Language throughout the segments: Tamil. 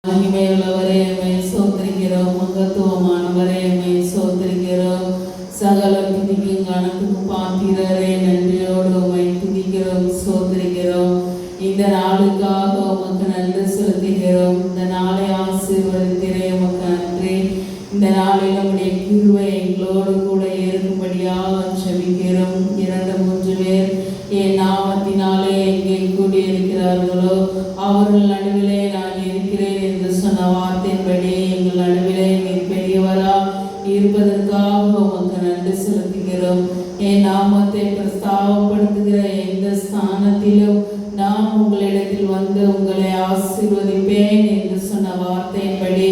மகிமையுள்ளவரே உம்மை ஸ்தோத்திரிக்கிறோம். மகத்துவமானவரே உம்மை ஸ்தோத்திரிக்கிறோம். சகல துதிக்கும் கனத்துக்கும் பாத்திரரே நன்றியோடு உம்மை துதிக்கிறோம், ஸ்தோத்திரிக்கிறோம். இந்த நாளுக்காக உமக்கு நன்றி செலுத்துகிறோம். இந்த நாளை ஆசீர்வதித்திரே உமக்கு நன்றி. இந்த நாளில் நம்முடைய கிருபை எங்களோடு கூட இருக்கும்படியாக ஜெபிக்கிறோம். 2-3 பேர் என் நாமத்தினாலே எங்கே கூடியிருக்கிறார்களோ அவர்கள் நடுவிலே நான் இருக்கிறேன் என்று சொன்ன வார்த்தையின்படி எங்கள் நடுவிலே நீர் பெரியவரா இருப்பதற்காக உமக்கு நன்றி செலுத்துகிறோம். என் நாமத்தை பிரஸ்தாபப்படுத்துகிற எந்த ஸ்தானத்திலும் நான் உங்களிடத்தில் வந்து உங்களை ஆசீர்வதிப்பேன் என்று சொன்ன வார்த்தையின்படி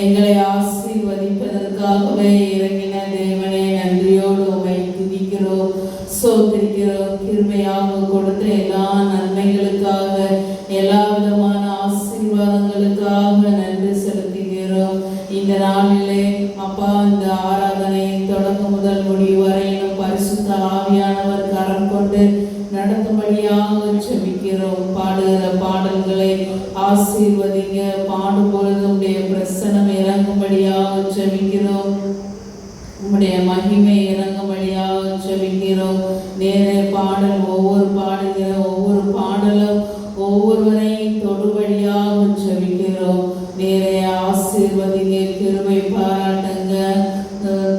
எங்களை ஆசீர்வதிப்பதற்காகவே இறங்கின தேவனே, நன்றியோடு உம்மை துதிக்கிறோம், ஸ்தோத்திரிக்கிறோம். கிருபையாக கொடுத்த எல்லா நன்மைகளுக்காக, எல்லா விதமான ஆசீர்வாதங்களுக்காக நன்றி செலுத்துகிறோம். இந்த நாளிலே அப்பா, இந்த ஆராதனை தொடக்கம் முதல் முடிவு வரையிலும் பரிசுத்த ஆவியானவர் கரம் கொண்டு நடத்தும்படியாக ஜெபிக்கிறோம். பாடுகிற பாடல்களை ஆசீர்வதிங்க. பாடும் பொழுது உம்முடைய பிரசனம் இறங்கும்படியாக ஜெபிக்கிறோம். உம்முடைய மகிமை இறங்கும்படியாக ஜெபிக்கிறோம். நேரே பாடல் ஒவ்வொரு பாடுகிற ஒவ்வொரு பாடலும் ஒவ்வொருவரையும் தொடுபடியாக ஜெபிக்கிறோம். நேரே ஆசீர்வதிங்க, கிருபை பாராட்டுங்க.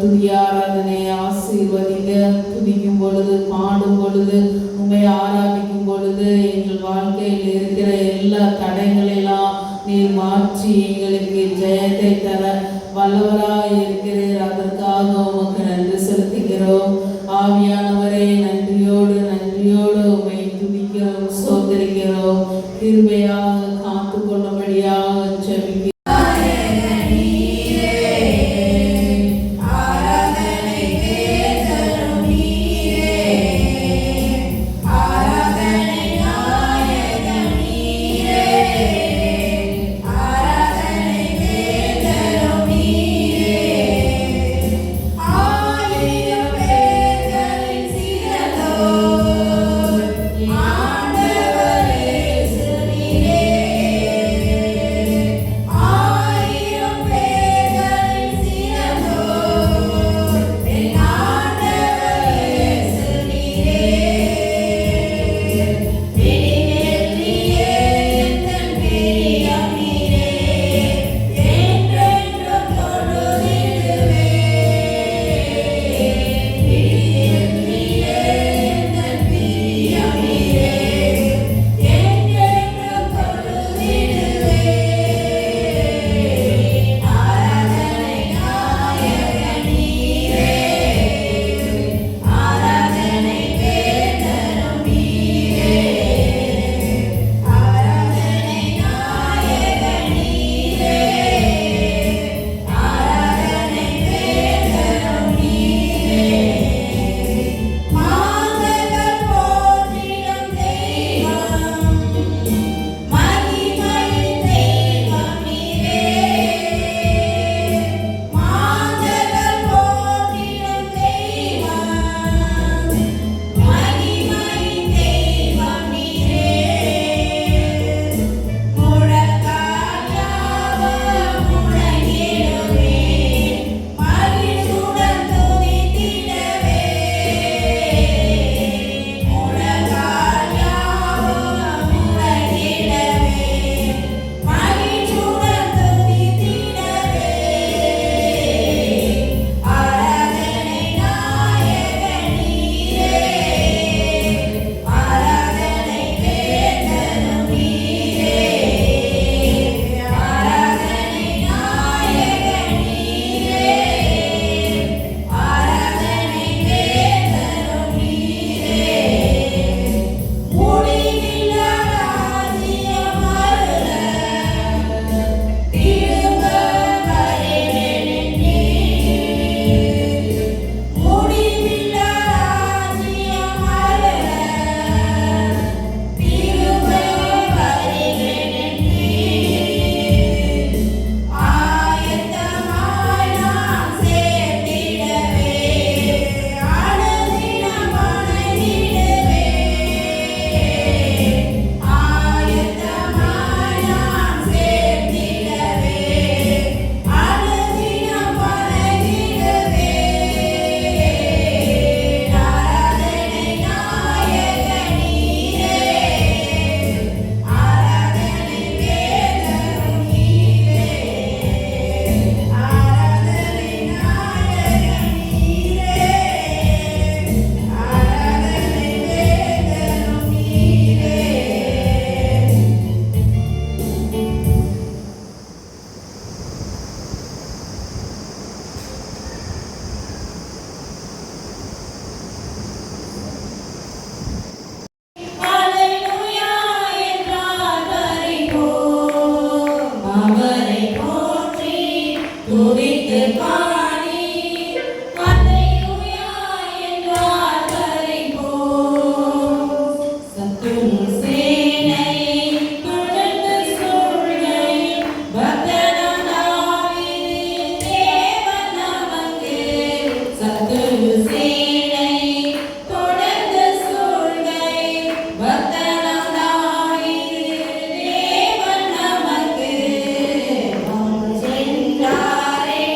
துதி ஆராதனை ஆசீர்வதிங்க. துதிக்கும் பொழுது, பாடும் பொழுது, உம்மை ஆராதிக்கும் பொழுது எங்கள் வாழ்க்கையில் இருக்கிற எல்லா தடைகளெல்லாம் நீர் மாற்றி எங்களுக்கு ஜெயத்தை தர வல்லவராய் இருக்கிறீர். அதற்காக உமக்கு நன்றி செலுத்துகிறோம். ஆவியானவரே, நன்றியோடு நன்றியோடு உம்மை துதிக்கிறோம், ஸ்தோத்திரிக்கிறோம். கிருபையாக காத்து கொள்ளும்படியாக ஜெபிக்கிறோம். ஆண்டவரே அவரை போற்றி துதித்து பாடி அல்லேலூயா என்றாரை போல் சத்துரு சேனை தொடர்ந்து சூழ்கை பக்தனாம் தாவீது தேவன் நமக்கு சத்துரு சேனை தொடர்ந்து சூழ்கை பக்தனாம் தாவீது தேவன் நமக்கு அவர் சென்றாரே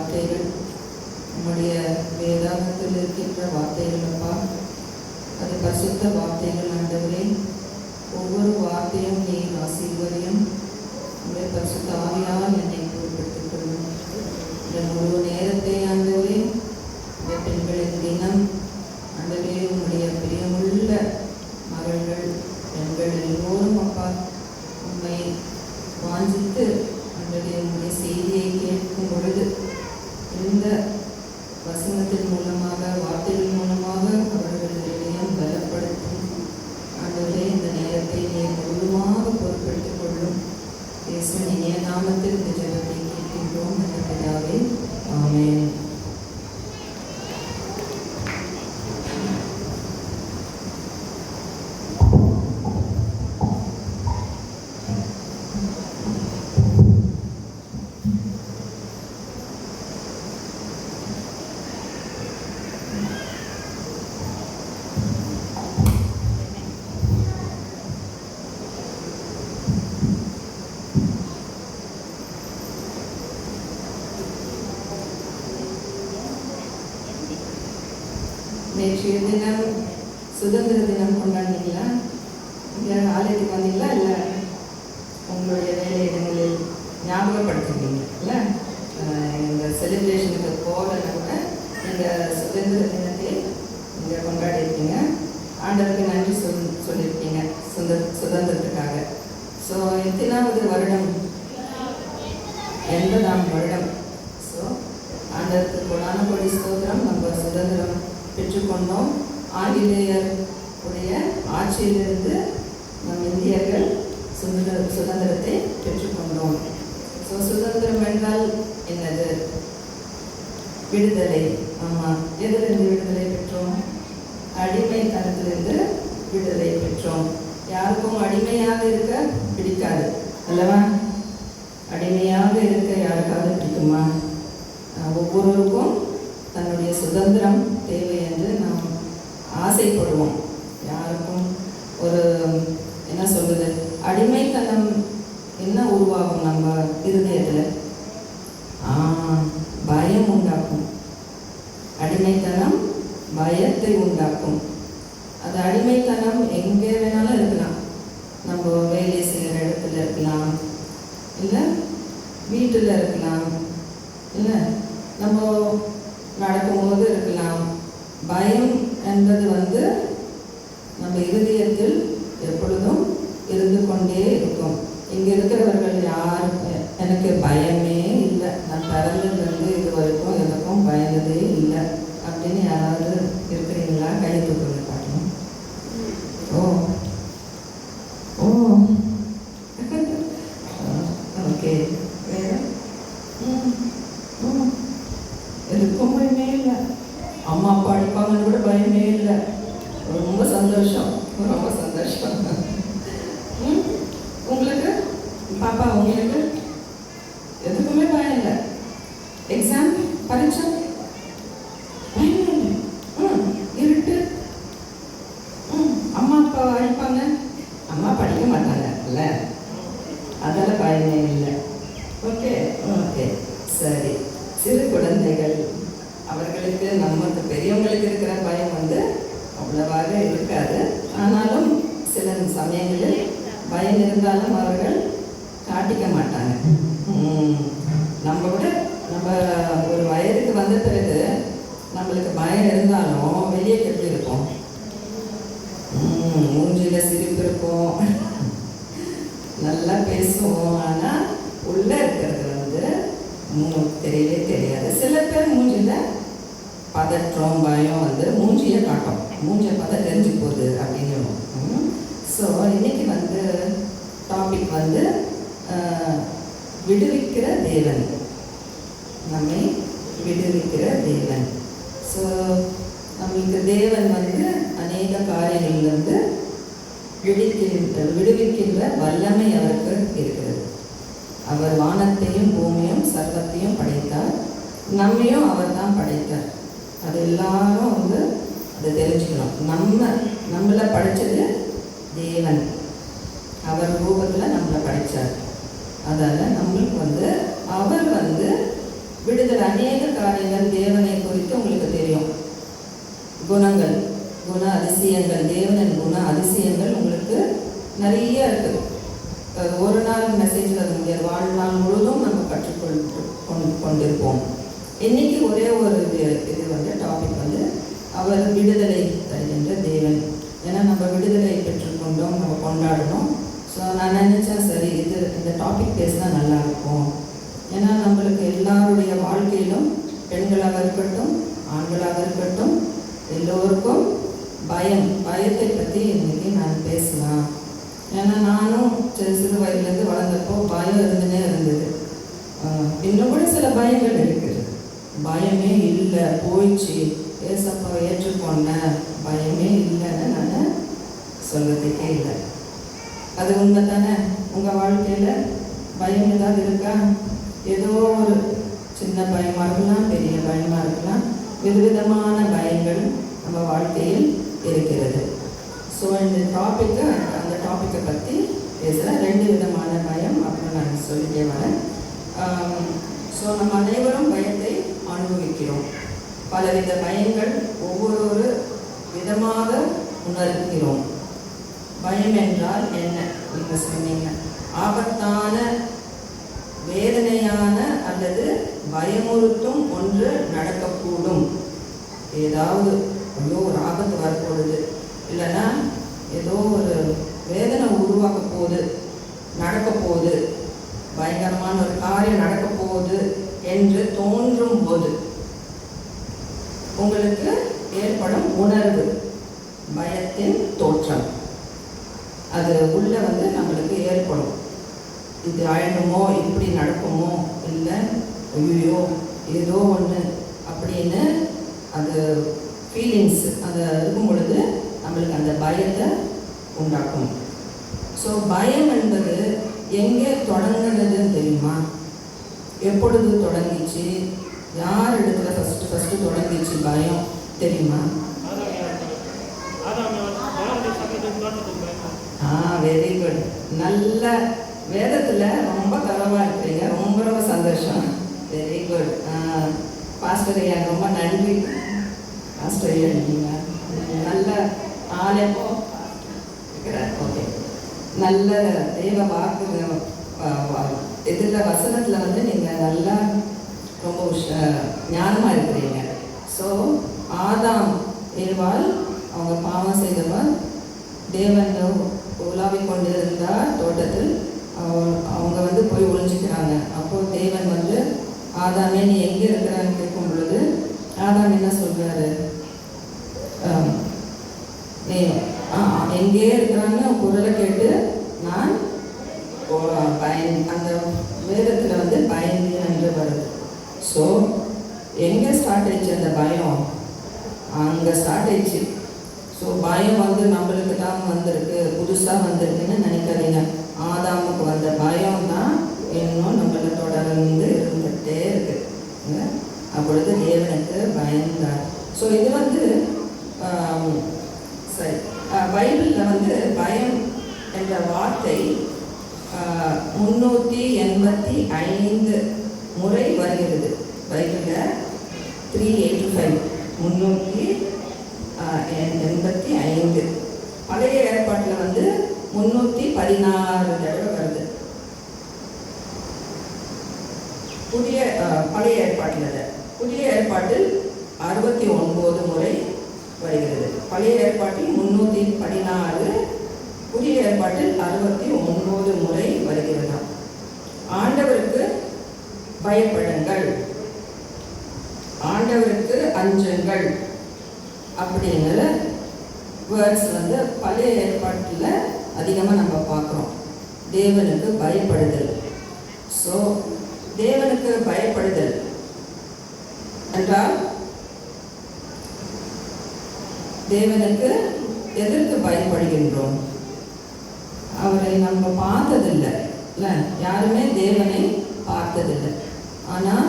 வார்த்தைகள் நம்முடைய வேதாகத்தில் இருக்கின்ற வார்த்தைகள் அப்பா, அது பரிசுத்த வார்த்தைகள் ஆண்டவரே. ஒவ்வொரு வார்த்தையும் நீர் ஆசீர்வதியும். உங்களுடைய பரிசுத்த ஆவியால் என்னை பொறுப்பெடுத்துக் கொள்ளும். இந்த முழு நேரத்தை ஆண்டவரே, இந்த பெண்களின் தினம் ஆண்டவரே, உங்களுடைய பிரியமுள்ள மகள்கள் பெண்கள் எல்லோரும் அப்பா உண்மை வாஞ்சித்து ஆண்டவரே உங்களுடைய செய்தியை கேட்கும் பொழுது இந்த வசனத்தின் மூலமாக வார்த்தைகள் மூலமாக அவர்களுடைய பலப்படுத்தும் ஆண்டவரே. இந்த நேரத்தை நீர் முழுவதுமாக பொறுப்பெடுத்துக் கொள்ளும். இயேசுவின் இனிய நாமத்தில் இந்த ஜெபத்தை கேட்கின்றோம் என்ற பிதாவே, ஆமென். நேற்றைய தினம் சுதந்திர தினம் கொண்டாடினீங்களா? இங்கே ஆலயத்துக்கு வந்தீங்களா? இல்லை உங்களுடைய வேலை இடங்களில் ஞாபகப்படுத்துவீங்க இல்லை? இந்த செலிப்ரேஷனுக்கு போகலன்னா கூட நீங்கள் சுதந்திர தினத்தை இங்கே கொண்டாடிருக்கீங்க. ஆண்டவருக்கு நன்றி சொல்லியிருக்கீங்க சுதந்திரத்துக்காக. ஸோ எத்தனாவது வருடம்? 80ஆம் வருடம். ஸோ ஆண்டவருக்கு கொடான கொடி ஸ்தோத்திரம். நம்ம சுதந்திரம் பெற்றுக்கொண்டோம். ஆங்கிலேயர் உடைய ஆட்சியிலிருந்து நம் இந்தியர்கள் சுதந்திரத்தை பெற்றுக்கொண்டோம். ஸோ சுதந்திரம் என்றால் என்னது? விடுதலை. ஆமாம், எதிலிருந்து விடுதலை பெற்றோம்? அடிமைத்தனத்திலிருந்து விடுதலை பெற்றோம். யாருக்கும் அடிமையாக இருக்க பிடிக்காது அல்லவா? அடிமையாக இருக்க யாருக்காவது பிடிக்குமா? ஒவ்வொருவருக்கும் தன்னுடைய சுதந்திரம் தேவை என்று நாம் ஆசைப்படுவோம். யாருக்கும் ஒரு என்ன சொல்வது, அடிமைத்தனம் என்ன உருவாகும் நம்ம இருதயத்தில்? பயம் உண்டாக்கும். அடிமைத்தனம் பயத்தை உண்டாக்கும். அது அடிமைத்தனம் எங்கே வேணாலும் இருக்கலாம். நம்ம வேலை செய்கிற இடத்துல இருக்கலாம், இல்லை வீட்டில் இருக்கலாம், இல்லை நம்ம நடக்கும்போது இருக்கலாம். பயம் என்பது நம்ம இருதயத்தில் எப்பொழுதும் இருந்து கொண்டே இருக்கும். இங்கே இருக்கிறவர்கள் யாரும் எனக்கு பயமே இல்லை, நான் பிறந்ததுலேருந்து இது வரைக்கும் எனக்கும் பயந்ததே இல்லை அப்படின்னு யாராவது இருக்கிறீங்களா? கை தூக்குங்க பார்க்கணும். ஓ ஓ ஓகே. வேறு எதுக்கும் பயமே இல்லை. அம்மா அப்பா அடிப்பாங்கன்னு கூட பயமே இல்லை. ரொம்ப சந்தோஷம், ரொம்ப சந்தோஷம். உங்களுக்கு பாப்பா, உங்களுக்கு எதுக்குமே பயம் இல்லை. எக்ஸாம் பரீட்சை பயமே இல்லை. இருட்டு, அம்மா அப்பா அடிப்பாங்க, அம்மா படிக்க மாட்டாங்க இல்லை, அதெல்லாம் பயமே இல்லை. ஓகே ஓகே சரி. சிறு குழந்தைகள், அவர்களுக்கு நமக்கு பெரியவங்களுக்கு இருக்கிற பயம் அவ்வளவாக இருக்காது. ஆனாலும் சில சமயங்களில் பயம் இருந்தாலும் அவர்கள் காட்டிக்க மாட்டாங்க. நம்ம ஒரு வயதுக்கு வந்த பிறகு நம்மளுக்கு பயம் இருந்தாலும் வெளியே எப்படி இருக்கும்? மூஞ்சியில் சிரிப்பு இருக்கும், நல்லா பேசுவோம். ஆனால் உள்ளே இருக்கிறது தெரியவே தெரியாது. சில பேர் மூஞ்சியில் பதற்றம் பயம் மூஞ்சியை காட்டும், மூஞ்சியை பார்த்தா தெரிஞ்சு போகுது அப்படின்னு. ஸோ இன்னைக்கு டாபிக் விடுவிக்கிற தேவன், நம்மை விடுவிக்கிற தேவன். ஸோ நம்மளுக்கு தேவன் அநேக காரியங்களிலிருந்து விடுவிக்கின்ற வல்லமை அவருக்கு இருக்கிறது. அவர் வானத்தையும் பூமியும் சர்வத்தையும் படைத்தார், நம்மையும் அவர் தான் படைத்தார். அது எல்லாரும் அதை தெரிஞ்சுக்கணும். நம்மளை படைச்சது தேவன், அவர் ரூபத்தில் நம்மளை படைத்தார். அதால் நம்மளுக்கு அவர் விடுதலை. அநேக காரியங்கள் தேவனை குறித்து உங்களுக்கு தெரியும். குணங்கள், குண அதிசயங்கள், தேவனின் குண அதிசயங்கள் உங்களுக்கு நிறைய இருக்குது. ஒரு நாள் மெசேஜில் அது முடியாது, வாழ்நாள் முழுதும் நம்ம கொண்டிருப்போம். இன்னைக்கு ஒரே ஒரு இது வந்து டாபிக் வந்து அவர் விடுதலை தருகின்ற தேவன். ஏன்னா நம்ம விடுதலை பெற்றுக்கொண்டோம், நம்ம கொண்டாடணும். ஸோ நான் நினச்சேன், சரி இந்த டாபிக் பேசினா நல்லாயிருக்கும். ஏன்னா நம்மளுக்கு எல்லாருடைய வாழ்க்கையிலும் பெண்களாக இருக்கட்டும் ஆண்களாக இருக்கட்டும் எல்லோருக்கும் பயத்தை பற்றி இன்றைக்கி நான் பேசலாம். ஏன்னா நானும் சிறு வயதுலேருந்து வளர்ந்தப்போ பயம் இருந்துனே இருந்தது. இன்னும் கூட சில பயங்கள் இருக்குது. பயமே இல்லை, போயிடுச்சு, ஏசப்பா ஏற்றுக்கொண்ட பயமே இல்லைன்னு நான் சொல்கிறதுக்கே இல்லை. அது உண்மை தானே? உங்கள் வாழ்க்கையில் பயம் ஏதாவது இருக்கா? ஏதோ ஒரு சின்ன பயமாக இருக்கலாம், பெரிய பயமாக இருக்கலாம், விதவிதமான பயங்கள் நம்ம வாழ்க்கையில் இருக்கிறது. ஸோ இந்த அந்த டாப்பிக்கை பற்றி பேசுகிறேன். 2 விதமான பயம் அப்படின்னு நான் சொல்லிட்டே வரேன். ஸோ நம்ம அனைவரும் பயத்தை அனுபவிக்கிறோம். பலவித பயங்கள் ஒவ்வொரு விதமாக உணர்கிறோம். பயம் என்றால் என்ன? நீங்கள் சொன்னீங்க, ஆபத்தான, வேதனையான அல்லது பயமுறுத்தும் ஒன்று நடக்கக்கூடும். ஏதாவது ஒரு ஆபத்து வரப்போகுது, இல்லைன்னா ஏதோ ஒரு வேதனை உருவாக்க போகுது, நடக்க போகுது, பயங்கரமான ஒரு காரியம் நடக்க போகுது என்று தோன்றும் போது உங்களுக்கு ஏற்படும் உணர்வு பயத்தின் தோற்றம். அது உள்ள வந்து நம்மளுக்கு ஏற்படும். இது ஆயிடுமோ, இப்படி நடக்குமோ, இல்லை ஐயோ ஏதோ ஒன்று அப்படின்னு அது ஃபீலிங்ஸ் அது இருக்கும் பொழுது நம்மளுக்கு அந்த பயத்தை உண்டாக்கும். ஸோ பயம் என்பது எங்கே தொடங்குனதுன்னு தெரியுமா? எப்பொழுது தொடங்கிச்சு? யார் இடத்துல ஃபஸ்ட்டு தொடங்கிச்சு பயம் தெரியுமா? Very good. நல்ல வேதத்தில் ரொம்ப தரவாக இருக்கிறீங்க. ரொம்ப ரொம்ப சந்தோஷம். Very good. பாஸ்டர் ஐயா ரொம்ப நன்றி. பாஸ்டர் ஐயா நீங்கள் நல்ல ஆலயமோ இருக்கிறார். ஓகே, நல்ல தெய்வ வாக்கு இதில் வசனத்தில் வந்து நீங்கள் நல்லா ரொம்ப ஞானமாக இருக்கிறீங்க. ஸோ ஆதாம் ஏவாள் அவங்க பாவம் செய்தவர் தேவன் உலாவிக் கொண்டு இருந்தார் தோட்டத்தில். அவங்க வந்து போய் ஒழிஞ்சிக்கிறாங்க. அப்போது தேவன் வந்து ஆதாமே நீ எங்கே இருக்கிறான்னு கேட்கும் பொழுது ஆதாம் என்ன சொல்கிறாரு? நீ எங்கே இருக்கிறான்னு குரலை கேட்டு நான் அந்த வேதத்தில் வந்து பயந்து என்று வருது. ஸோ எங்கே ஸ்டார்ட் ஆயிடுச்சு அந்த பயம்? அங்கே ஸ்டார்ட் ஆயிடுச்சு. ஸோ பயம் வந்து நம்மளுக்கு தான் வந்திருக்கு, புதுசாக வந்திருக்குன்னு நினைக்காதீங்க. ஆதாமுக்கு வந்த பயம் தான் இன்னும் நம்மளை தொடர்ந்து இருந்துகிட்டே இருக்கு. அப்பொழுது தேவனுக்கு பயந்தார். ஸோ இது வந்து சரி, பைபிளில் வந்து பயம் என்ற வார்த்தை 385 முறை வருகிறது. பைபிளில் 385 385. பழைய ஏற்பாட்டில் வந்து 316 தடவை வருது. பழைய ஏற்பாட்டில் 69 முறை வருகிறது. பழைய ஏற்பாட்டில் 314, புதிய ஏற்பாட்டில் 69 முறை வருகிறது. ஆண்டவருக்கு பயப்படுங்கள், ஆண்டவருக்கு அஞ்சுங்கள் அப்படிங்கிற வேர்ட்ஸ் வந்து பழைய ஏற்பாட்டில் அதிகமாக நம்ம பார்க்குறோம். தேவனுக்கு பயப்படுதல். ஸோ தேவனுக்கு பயப்படுதல் என்றால் தேவனுக்கு எதற்கு பயப்படுகின்றோம்? அவரை நம்ம பார்த்ததில்லை, இல்லை, யாருமே தேவனை பார்த்ததில்லை. ஆனால்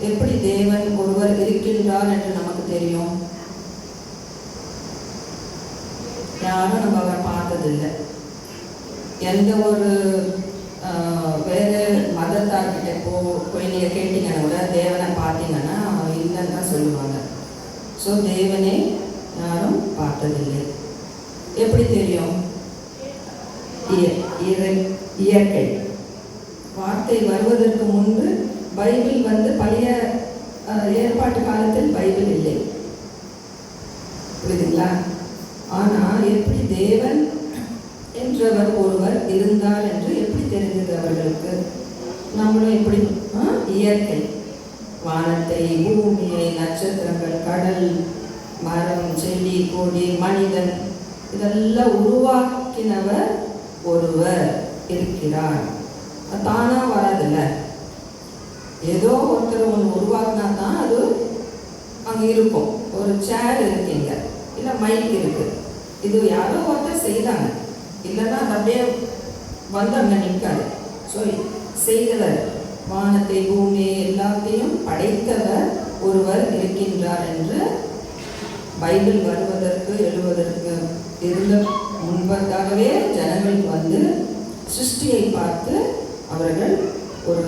எப்படி தேவன் ஒருவர் இருக்கின்றார் என்று நமக்கு தெரியும்? யாரும் நம்ம அவரை பார்த்ததில்லை. எந்த ஒரு வேறு மதத்தார்கிட்ட போய் நீங்கள் கேட்டிங்கன்னா கூட தேவனை பார்த்தீங்கன்னா இல்லைன்னு தான் சொல்லுவாங்க. ஸோ தேவனை யாரும் பார்த்ததில்லை. எப்படி தெரியும்? இயற்கை. வார்த்தை வருவதற்கு முன்பு பைபிள் பழைய ஏற்பாட்டு காலத்தில் பைபிள் இல்லை, புரியுதுங்களா? ஆனால் எப்படி தேவன் என்றவர் ஒருவர் இருந்தார் என்று எப்படி தெரிந்தது அவர்களுக்கு? நம்மளும் எப்படி இயற்கை, வானத்தை, பூமியை, நட்சத்திரங்கள், கடல், மரம், செடி, கொடி, மனிதன் இதெல்லாம் உருவாக்கினவர் ஒருவர் இருக்கிறார். தானா வராதுல்ல, ஏதோ ஒருத்தர் ஒன்று உருவாக்குனா தான் அது அங்கே இருக்கும். ஒரு சேர் இருக்குங்க, இல்லை மைக் இருக்கு, இது யாரோ ஒருத்தர் செய்தாங்க, இல்லைன்னா அது அப்படியே வந்து அங்கே நிற்காது. ஸோ செய்தவர், வானத்தை, பூமியை எல்லாத்தையும் படைத்தவர் ஒருவர் இருக்கின்றார் என்று பைபிள் வருவதற்கு எழுவதற்கு இருந்த முன்பதாகவே ஜனங்கள் சிருஷ்டியை பார்த்து அவர்கள் ஒரு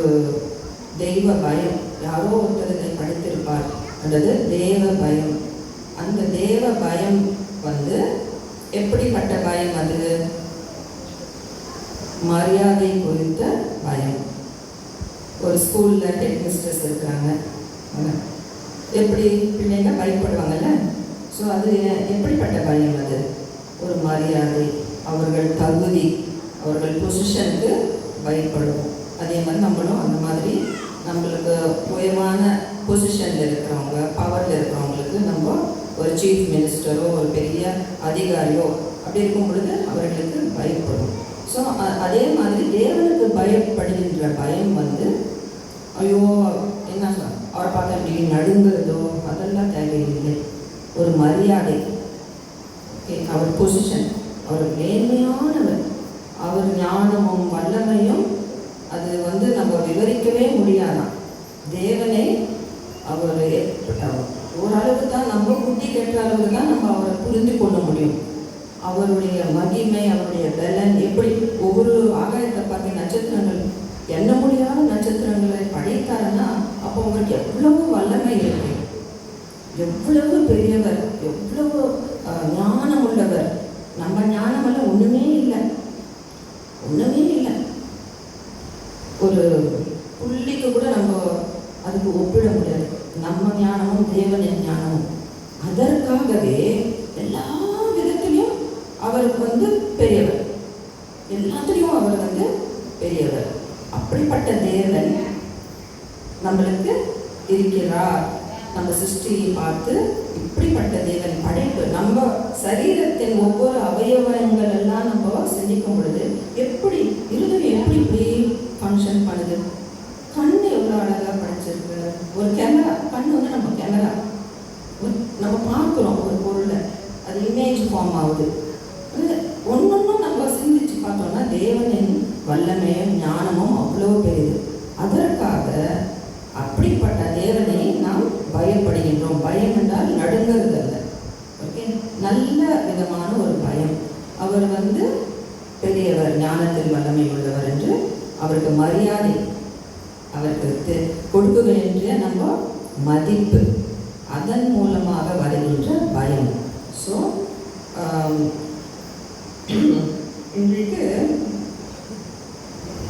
தெய்வ பயம், யாரோ ஒருத்தர் இதை படித்திருப்பார், அல்லது தேவ பயம். அந்த தேவ பயம் எப்படிப்பட்ட பயம்? அது மரியாதை குறித்த பயம். ஒரு ஸ்கூலில் ஹெட் மிஸ்டர்ஸ் இருக்கிறாங்க, எப்படி பிள்ளைங்க பயப்படுவாங்கல்ல? ஸோ அது எப்படிப்பட்ட பயம்? அது ஒரு மரியாதை, அவர்கள் தகுதி, அவர்கள் பொசிஷனுக்கு பயப்படும். அதே மாதிரி நம்மளும் அந்த மாதிரி நம்மளுக்கு உயர்வான பொசிஷனில் இருக்கிறவங்க, பவரில் இருக்கிறவங்களுக்கு நம்ம ஒரு சீஃப் மினிஸ்டரோ ஒரு பெரிய அதிகாரியோ அப்படி இருக்கும் பொழுது அவர்களுக்கு பயப்படும். ஸோ அதே மாதிரி தேவனுக்கு பயப்படுகின்ற பயம் ஐயோ என்ன அவரை பார்த்தா அப்படி நடுங்கிறதோ அதெல்லாம் தேவையில்லை. ஒரு மரியாதை, அவர் பொசிஷன், அவர் மேன்மையானவர், அவர் ஞானமும் வல்லமையும் அது நம்ம விவரிக்கவே முடியாதான். தேவனை அவர் ஓரளவு தான், நம்ம புத்தி கேட்ட அளவு தான் நம்ம அவரை புரிந்து கொள்ள முடியும். அவருடைய மகிமை, அவருடைய பலன், எப்படி ஒவ்வொரு ஆகாயத்தை பார்த்து நட்சத்திரங்கள், எண்ண முடியாத நட்சத்திரங்களை படைத்தாருன்னா அப்போ அவருக்கு எவ்வளவு வல்லமை இருக்கு, எவ்வளவு பெரியவர், எவ்வளவு ஞானம் உள்ளவர். நம்ம ஞானமெல்லாம் ஒன்றுமே இல்லை, ஒன்றுமே இல்லை. ஒரு புள்ளிக்கு கூட நம்ம அதுக்கு ஒப்பிட முடியாது நம்ம ஞானமும் தேவனின் ஞானமும். அதற்காகவே எல்லா விதத்திலையும் அவருக்கு பெரியவர், எல்லாத்துலேயும் அவர் பெரியவர். அப்படிப்பட்ட தேவன் நம்மளுக்கு இருக்கிறார். நம்ம சிருஷ்டியை பார்த்து இப்படிப்பட்ட தேவன் படைப்பு, நம்ம சரீரத்தின் ஒவ்வொரு அவயவங்கள் எல்லாம் நம்ம சிந்திக்கும் பொழுது எப்படி இருதயம் எப்படி இப்படி ஃபங்க்ஷன் பண்ணுது. கண் எவ்வளோ அழகாக படைச்சிருக்கு. ஒரு கேமரா, கண் நம்ம கேமரா, நம்ம பார்க்குறோம் ஒரு பொருளை, அது இமேஜ் ஃபார்ம் ஆகுது. ஒன்னொன்னும் நம்ம சிந்திச்சு பார்த்தோம்னா தேவனின் வல்லமையும் ஞானமும் அவ்வளோ பெரியது. அதற்காக அப்படிப்பட்ட தேவனை நாம் பயப்படுகின்றோம். பயம் என்றால் நடுங்கிறது அல்ல, ஓகே, நல்ல விதமான ஒரு பயம். அவர் பெரியவர், ஞானத்தில் வல்லமை உள்ளவர் என்று அவருக்கு மரியாதை, அவருக்கு கொடுக்க வேண்டிய நம்ம மதிப்பு, அதன் மூலமாக வருகின்ற பயம். ஸோ இன்றைக்கு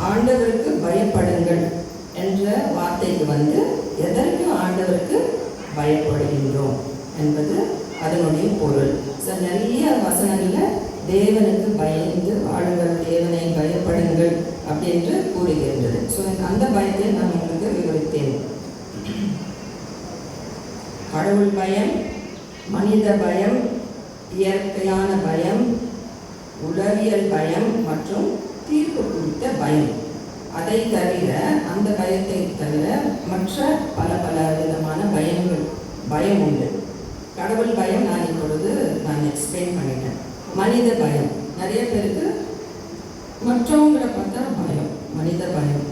ஆண்டவருக்கு பயப்படுங்கள் என்ற வார்த்தைக்கு எதற்கு ஆண்டவருக்கு பயப்படுகின்றோம் என்பது அதனுடைய பொருள். சார் நிறைய வசனங்களில் தேவனுக்கு பயந்து வாழுங்கள், தேவனை பயப்படுங்கள் அப்படின்று கூறுகின்றது. ஸோ அந்த பயத்தை நான் உங்களுக்கு விவரித்தேன். கடவுள் பயம், மனித பயம், இயற்கையான பயம், உளவியல் பயம் மற்றும் தீர்ப்பு குறித்த பயம். அதை தவிர, அந்த பயத்தை தவிர மற்ற பல பல விதமான பயம் உண்டு. கடவுள் பயம் நான் எக்ஸ்பிளைன் பண்ணிட்டேன். மனித பயம், நிறைய பேருக்கு மற்றவங்களை பார்த்தா பயம், மனித பயம்.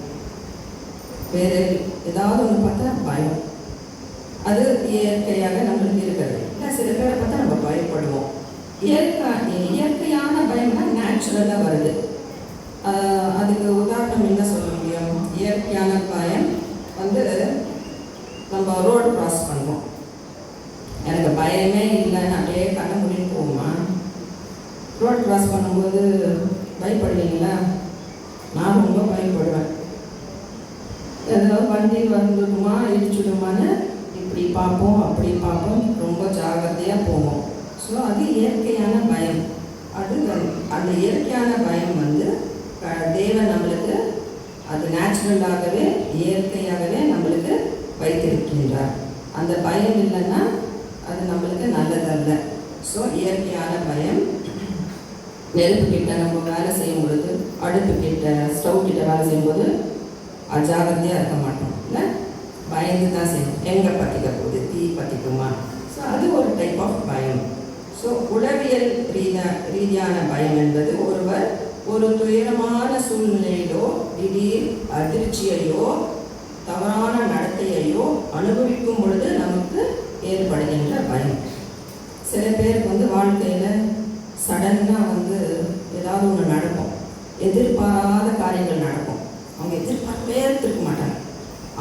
வேறு ஏதாவது ஒன்று பார்த்தா பயம், அது இயற்கையாக நம்மளுக்கு இருக்கிறது. இல்லை, சில பேரை பார்த்தா நம்ம பயப்படுவோம். இயற்கையான பயம்னா நேச்சுரலாக வருது. அதுக்கு உதாரணம் என்ன சொல்ல முடியும்? இயற்கையான பயம் வந்து நம்ம ரோடு கிராஸ் பண்ணுவோம். எனக்கு பயமே இல்லைன்னு அப்படியே கண்ண முடின்னு போகுமா? ரோடு கிராஸ் பண்ணும்போது பயப்படுவீங்களா? நான் ரொம்ப பயப்படுவேன். ஏதாவது வண்டி வந்துடுமா இடிச்சுடுமான்னு இப்படி பார்ப்போம் அப்படி பார்ப்போம், ரொம்ப ஜாகிரதையாக போவோம். ஸோ அது இயற்கையான பயம். அது அந்த இயற்கையான பயம் வந்து தேவன் நம்மளுக்கு அது நேச்சுரலாகவே இயற்கையாகவே நம்மளுக்கு வைத்திருக்கின்றார். அந்த பயம் இல்லைன்னா அது நம்மளுக்கு நல்லதல்ல. ஸோ இயற்கையான பயம், நெருப்பு கிட்ட நம்ம வேலை செய்யும் பொழுது, அடுப்பு கிட்ட ஸ்டவ் கிட்ட வேலை செய்யும்போது அஜாகிரதையாக இருக்க மாட்டோம், இல்லை பயந்து தான் செய்யணும். எங்கே பற்றிக்க போகுது, தீ பற்றிக்குமா? ஸோ அது ஒரு டைப் ஆஃப் பயம். ஸோ உளவியல் ரீதியான பயம் என்பது ஒருவர் ஒரு துயரமான சூழ்நிலையிலோ திடீர் அதிர்ச்சியையோ தவறான நடத்தையையோ அனுபவிக்கும் பொழுது நமக்கு ஏற்படுகின்ற பயம். சில பேருக்கு வந்து வாழ்க்கையில் சடனாக வந்து ஏதாவது ஒன்று நடக்கும், எதிர்பாராத காரியங்கள் நடக்கும், அவங்க எதிர்பார்க்கவே இருக்க மாட்டாங்க.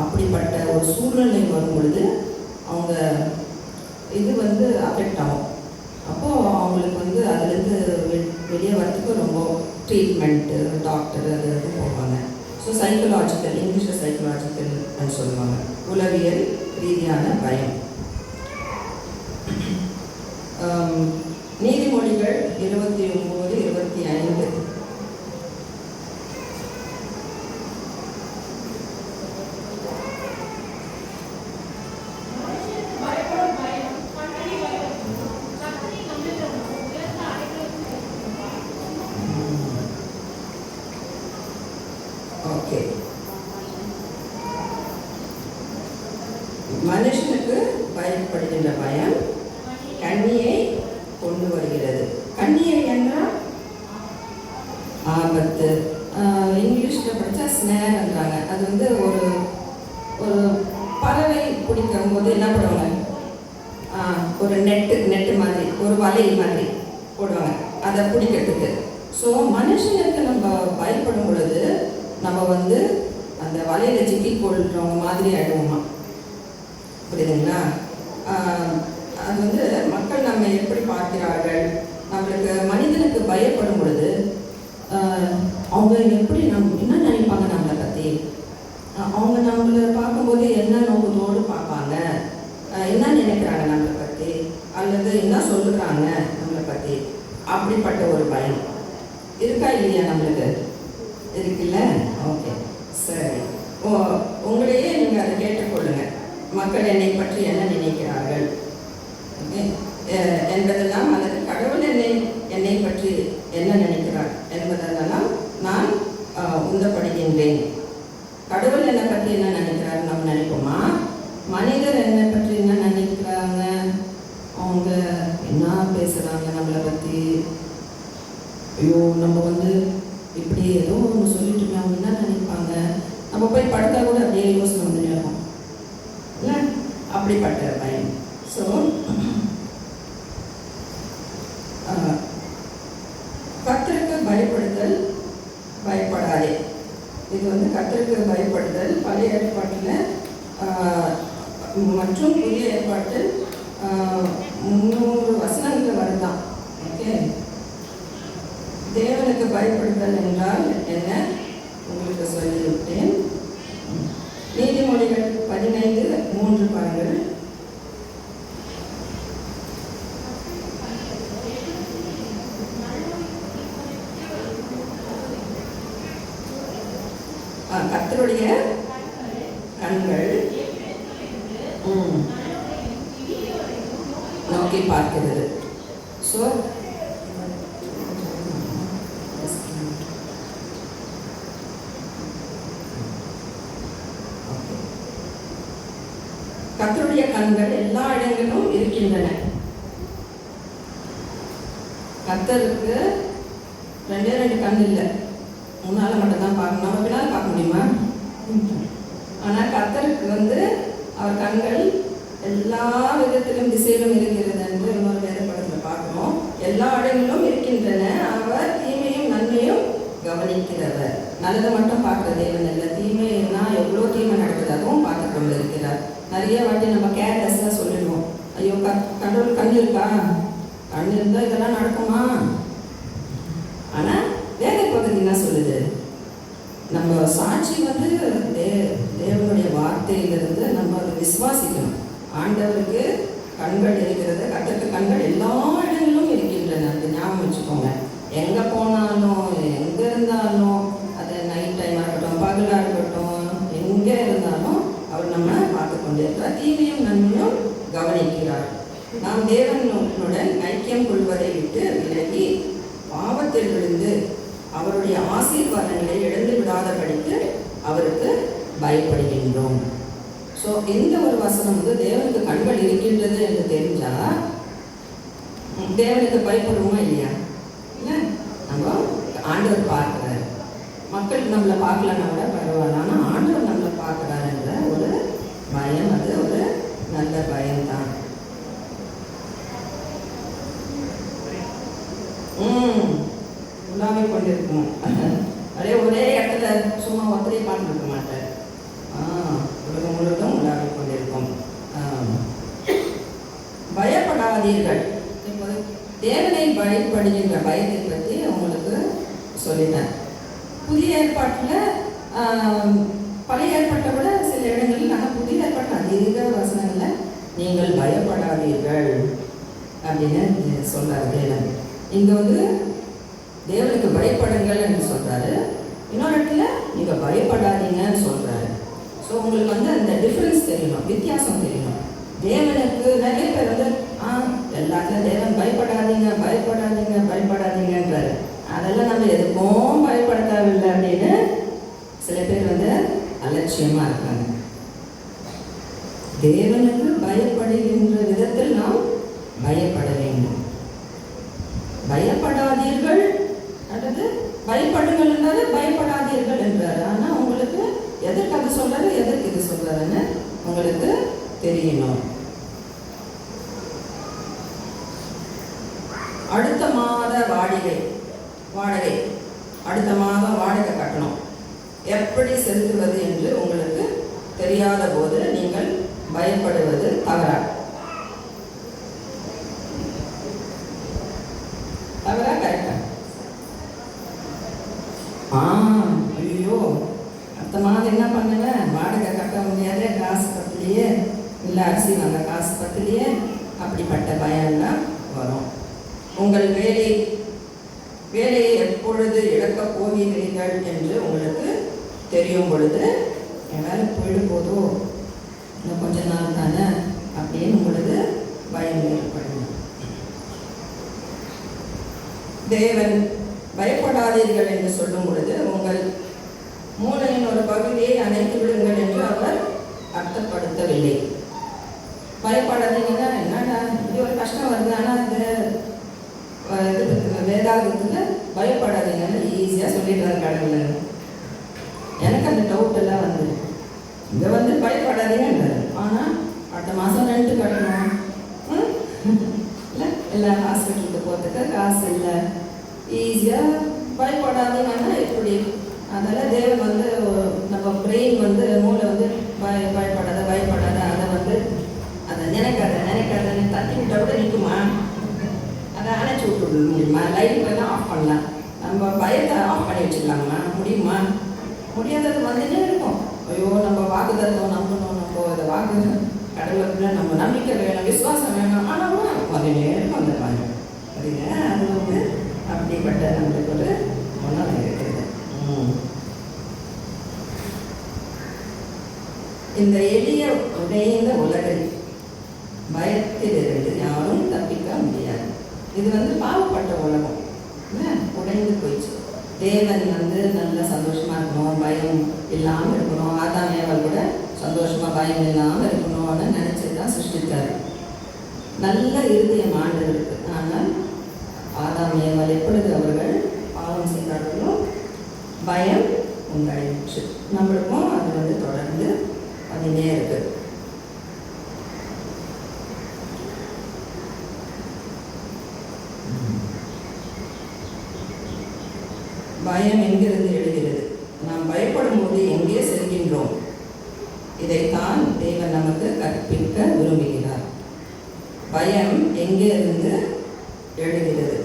அப்படிப்பட்ட ஒரு சூழ்நிலை வரும் பொழுது அவங்க இது வந்து அஃபெக்ட் ஆகும். அப்போது அவங்களுக்கு வந்து அதுலேருந்து வெளியே வரத்துக்கு ரொம்ப ட்ரீட்மெண்ட்டு, டாக்டர் அது போவாங்க. ஸோ சைக்கலாஜிக்கல், இங்கிலீஷில் சைக்கலாஜிக்கல்னு சொல்லுவாங்க, உளவியல் ரீதியான பயம். நீதிமொழிகள் 29:25. ஓகே, மனுஷனுக்கு பயப்படுகின்ற பயம் கண்ணியை கொண்டு வருகிறது. கண்ணியை என்றால் ஆபத்து. இங்கிலீஷில் படித்தா ஸ்னேர்ன்றாங்க. அது வந்து ஒரு ஒரு பறவை பிடிக்கும் போது என்ன பண்ணுவாங்க, ஒரு நெட்டு மாதிரி, ஒரு வலை மாதிரி போடுவாங்க அதை பிடிக்கிறதுக்கு. ஸோ மனுஷனுக்கு நம்ம பயப்படும் பொழுது நம்ம வந்து அந்த வலையில் சிக்கி கொள்றவங்க மாதிரி ஆகிடுவோமா? புரியுதுங்களா? அது வந்து மக்கள் நம்ம எப்படி பார்க்கிறார்கள், நம்மளுக்கு மனிதனுக்கு பயப்படும் பொழுது அவங்க எப்படி என்ன நினைப்பாங்க நம்மளை பற்றி, அவங்க நம்மளை பார்க்கும்போது என்ன நோக்கத்தோடு பார்ப்பாங்க, என்ன நினைக்கிறாங்க நம்மளை பற்றி, அல்லது என்ன சொல்லுறாங்க நம்மளை பற்றி, அப்படிப்பட்ட ஒரு பயம் இருக்கா இல்லையா? நம்மளுக்கு இருக்குல்ல? ஓகே, சரி. உங்களையே நீங்கள் அதை கேட்டுக்கொள்ளுங்க, மக்கள் என்னை பற்றி என்ன நினைக்கிறார்கள் என்பதெல்லாம், அல்லது கடவுள் என்னை பற்றி என்ன நினைக்கிறார் என்பதெல்லாம் நான் உந்தப்படுகின்றேன். கடவுள் என்னை பற்றி என்ன நினைக்கிறார் நம்ம நினைப்போமா? மனிதர் என்னை பற்றி என்ன நினைக்கிறாங்க, அவங்க என்ன பேசுகிறாங்க நம்மளை பற்றி, ஐயோ நம்ம வந்து இப்படி ஏதோ ஒன்று சொல்லிட்டுமே, அவங்க என்ன நினைப்பாங்க, நம்ம போய் படுத்தா கூட அப்படியே யோசனை வந்து நினைப்போம் இல்லை? அப்படிப்பட்ட பயம். ஸோ கர்த்தருக்கு பயப்படுதல், பயப்படாதே. இது வந்து கர்த்தருக்கு பயப்படுதல் பழைய ஏற்பாட்டில் மற்றும் புதிய ஏற்பாட்டில் 300 வசனங்கள் வருதான். ஓகே, தேவனுக்கு பயப்படுதல் என்றால் என்ன உங்களுக்கு சொல்லிவிட்டேன். நீதிமொழிகள் 15:3 பாருங்கள். கர்த்தருடைய கண்கள் நோக்கி பார்க்கிறது. ஸோ கர்த்தருடைய கண்கள் எல்லா இடங்களிலும் இருக்கின்றன. கர்த்தருக்கு 2 கண் இல்லை, முன்னால் மட்டும்தான் பார்க்கணும். நம்ம பின்னால் பார்க்க முடியுமா? ஆனால் கர்த்தருக்கு வந்து அவர் கண்கள் எல்லா விதத்திலும் திசையிலும் இருக்கிறது என்று இன்னொரு வேத படத்தில் பார்க்கணும். எல்லா இடங்களிலும் இருக்கின்றன. அவர் தீமையும் நன்மையும் கவனிக்கிறவர். நல்லது மட்டும் பார்க்குற தேவன் இல்லை, தீமைன்னா எவ்வளோ தீமை நடக்குது அதுவும் பார்த்து கொண்டு இருக்கிறார். நிறைய வாட்டி நம்ம கேர்லெஸ்ஸாக சொல்லிடுவோம், ஐயோ கடவுள் கண் இருக்கா, கண் இருந்தால் இதெல்லாம் நடக்குமா? ஆனால் வேத பகுதி என்ன சொல்லுது? நம்ம சாட்சி வந்து தேவனுடைய வார்த்தையிலிருந்து நம்ம அதை விசுவாசிக்கணும். ஆண்டவருக்கு கண்கள் இருக்கிறது, கர்த்தருக்கு கண்கள் எல்லா இடங்களிலும் இருக்கின்றன. அது ஞாபகம் வச்சுக்கோங்க. எங்கே போனாலும் எங்கே இருந்தாலும், அது நைட் டைமாக இருக்கட்டும் பகலாக இருக்கட்டும், எங்கே இருந்தாலும் அவர் நம்ம பார்த்து கொண்டே இருக்கிறார். தீமையும் நன்மையும் கவனிக்கிறார். நாம் தேவனுடன் ஐக்கியம் கொள்வதை விட்டு விலகி பாவத்தில் விழுந்து அவருடைய ஆசீர்வாதங்களை இழந்து விடாதபடிக்கு அவருக்கு பயப்படுகின்றோம். ஸோ இந்த ஒரு வசனம் வந்து தேவனுக்கு கண்கள் இருக்கின்றது என்று தெரிஞ்சால் தேவனுக்கு பயப்படுவோமா இல்லையா? இல்லை, நம்ம ஆண்டவர் பார்க்குறாரு. மக்கள் நம்மளை பார்க்கலன்னா கூட பரவாயில்ல, ஆனால் ஆண்டவர் நம்மளை பார்க்குறாருன்ற ஒரு பயம், அது ஒரு நல்ல பயம்தான். உலாவை கொண்டிருக்கும். அதே ஒரே இடத்துல சும்மா ஒத்தரை பார்த்துருக்க மாட்டார். உலகம் முழுவதும் உலாவை கொண்டிருக்கும். பயப்படாதீர்கள். இப்போது தேவனை பயப்படுகின்ற பயத்தை பற்றி உங்களுக்கு சொல்லிட்டேன். புதிய ஏற்பாட்டில் பழைய ஏற்பாட்டை விட சில இடங்களில், ஆனால் புதிய ஏற்பாட்டில் அதிக வசனங்களில் நீங்கள் பயப்படாதீர்கள் அப்படின்னு சொல்கிறார் தேவன். இங்கே வந்து தேவனுக்கு பயப்படுங்கள் என்று சொல்கிறாரு, இன்னொரு இடத்துல நீங்கள் பயப்படாதீங்கன்னு சொல்கிறாரு. ஸோ உங்களுக்கு வந்து அந்த டிஃப்ரென்ஸ் தெரியணும், வித்தியாசம் தெரியணும். தேவனுக்கு நிறைய பேர் வந்து எல்லாத்துலையும் தேவன் பயப்படாதீங்க பயப்படாதீங்க பயப்படாதீங்கன்றாரு. அதெல்லாம் நம்ம எதுக்கும் பயப்பட தேவையில்லை அப்படின்னு சில பேர் வந்து அலட்சியமாக இருக்காங்க. தேவனுக்கு பயப்படுகின்ற விதத்தில் நாம் பயப்பட வேண்டும். பயப்படாதீர்கள் அல்லது பயப்படுங்கள் என்றாரு, பயப்படாதீர்கள் என்றாரு. ஆனால் உங்களுக்கு எதற்கு அது சொல்றாரு, எதற்கு இது சொல்றாருன்னு உங்களுக்கு தெரியணும். அடுத்த மாத வாடகை அடுத்த மாதம் வாடகை கட்டணும். எப்படி செலுத்துவது என்று உங்களுக்கு தெரியாத போது நீங்கள் பயப்படுவது தவறா? கரெக்டா? ஐயோ அடுத்த மாதம் என்ன பண்ணுவேன், வாடகை கட்ட முடியாத, காசு பத்தலையே, இல்லை அரிசி வாங்க காசு பத்தலையே, அப்படிப்பட்ட பயம்லாம் வரும். உங்கள் வேலையை எப்பொழுது இழக்கப் போகிறீர்கள் என்று உங்களுக்கு தெரியும் பொழுது வேலை போயிடும் போதோ இன்னும் கொஞ்ச நாள் தானே அப்படின்னு உங்களுக்கு பயம் ஏற்படும். தேவன் பயப்படாதீர்கள் என்று சொல்லும் பொழுது உங்கள் மூளையின் ஒரு பகுதியை அணைத்து விடுங்கள் என்று அவர் அர்த்தப்படுத்தவில்லை. பயப்படாதீங்கன்னா என்னடா இது ஒரு கஷ்டம் வருது, ஆனால் இந்த வேதாகத்தில் பயப்படாதீங்கன்னு ஈஸியாக சொல்லிடுறாரு கடவுள். எனக்கு அந்த டவுட் எல்லாம் வந்து இங்கே வந்து பயப்படாதீங்கன்றாரு, ஆனால் அடுத்த மாதம் ரெண்ட் கட்டணும், இல்லை ஹாஸ்பிட்டலுக்கு போகிறதுக்கு காசு இல்லை, ஈஸியாக பயப்படாதீங்கன்னா எப்படி? அதனால் தேவன் வந்து நம்ம பிரெயின் வந்து மூளை வந்து பயப்படாத அதை வந்து அதை நினைக்காதன்னு தட்டி விட்டா கூட நிற்குமா? அதை அணைச்சி விட்டு முடியுமா? லைட் எல்லாம் ஆஃப் பண்ணலாம், நம்ம பயத்தை ஆஃப் பண்ணி வச்சுக்கலாமா? முடியுமா? முடியாதது வந்துட்டே இருக்கும். ஐயோ நம்ம வாக்குதத்தம் நம்பணும், நம்ம அதை வாக்கு கடவுளுக்குள்ள நம்ம நம்பிக்கை வேணும், விசுவாசம் வேணும், ஆனாலும் வந்துட்டே இருக்கும் அந்த பயம். சரிங்க, அது வந்து அப்படிப்பட்ட நம்மளுக்கு ஒரு ஒன்றும் இருக்குது. இந்த எளிய உடைந்த உலகில் பயத்திலிருந்து யாரும் தப்பிக்க முடியாது. இது வந்து பாவப்பட்ட உலகம், உடைந்து போயிடுச்சு. தேவன் வந்து நல்ல சந்தோஷமா இருக்கணும், பயம் இல்லாமல் இருக்கணும், ஆதாம் ஏவாள் கூட சந்தோஷமா பயம் இல்லாமல் இருக்கணும்னு நினைச்சுதான் சிருஷ்டித்தார். நல்ல இருதயம் ஆண்டவருக்கு. ஆனால் ஆதாம் ஏவாள் எப்பொழுது அவர்கள் பாவம் செய்தார்களோ பயம் உண்டாயிடுச்சு. நம்மளுக்கும் அது வந்து தொடர்ந்து பண்ணினே இருக்கு. பயம் எங்கிருந்து எழுகிறது? நாம் பயப்படும் போது எங்கே செல்கின்றோம்? இதைத்தான் தேவன் நமக்கு கற்பிக்க விரும்புகிறார். பயம் எங்கே இருந்து எழுகிறது?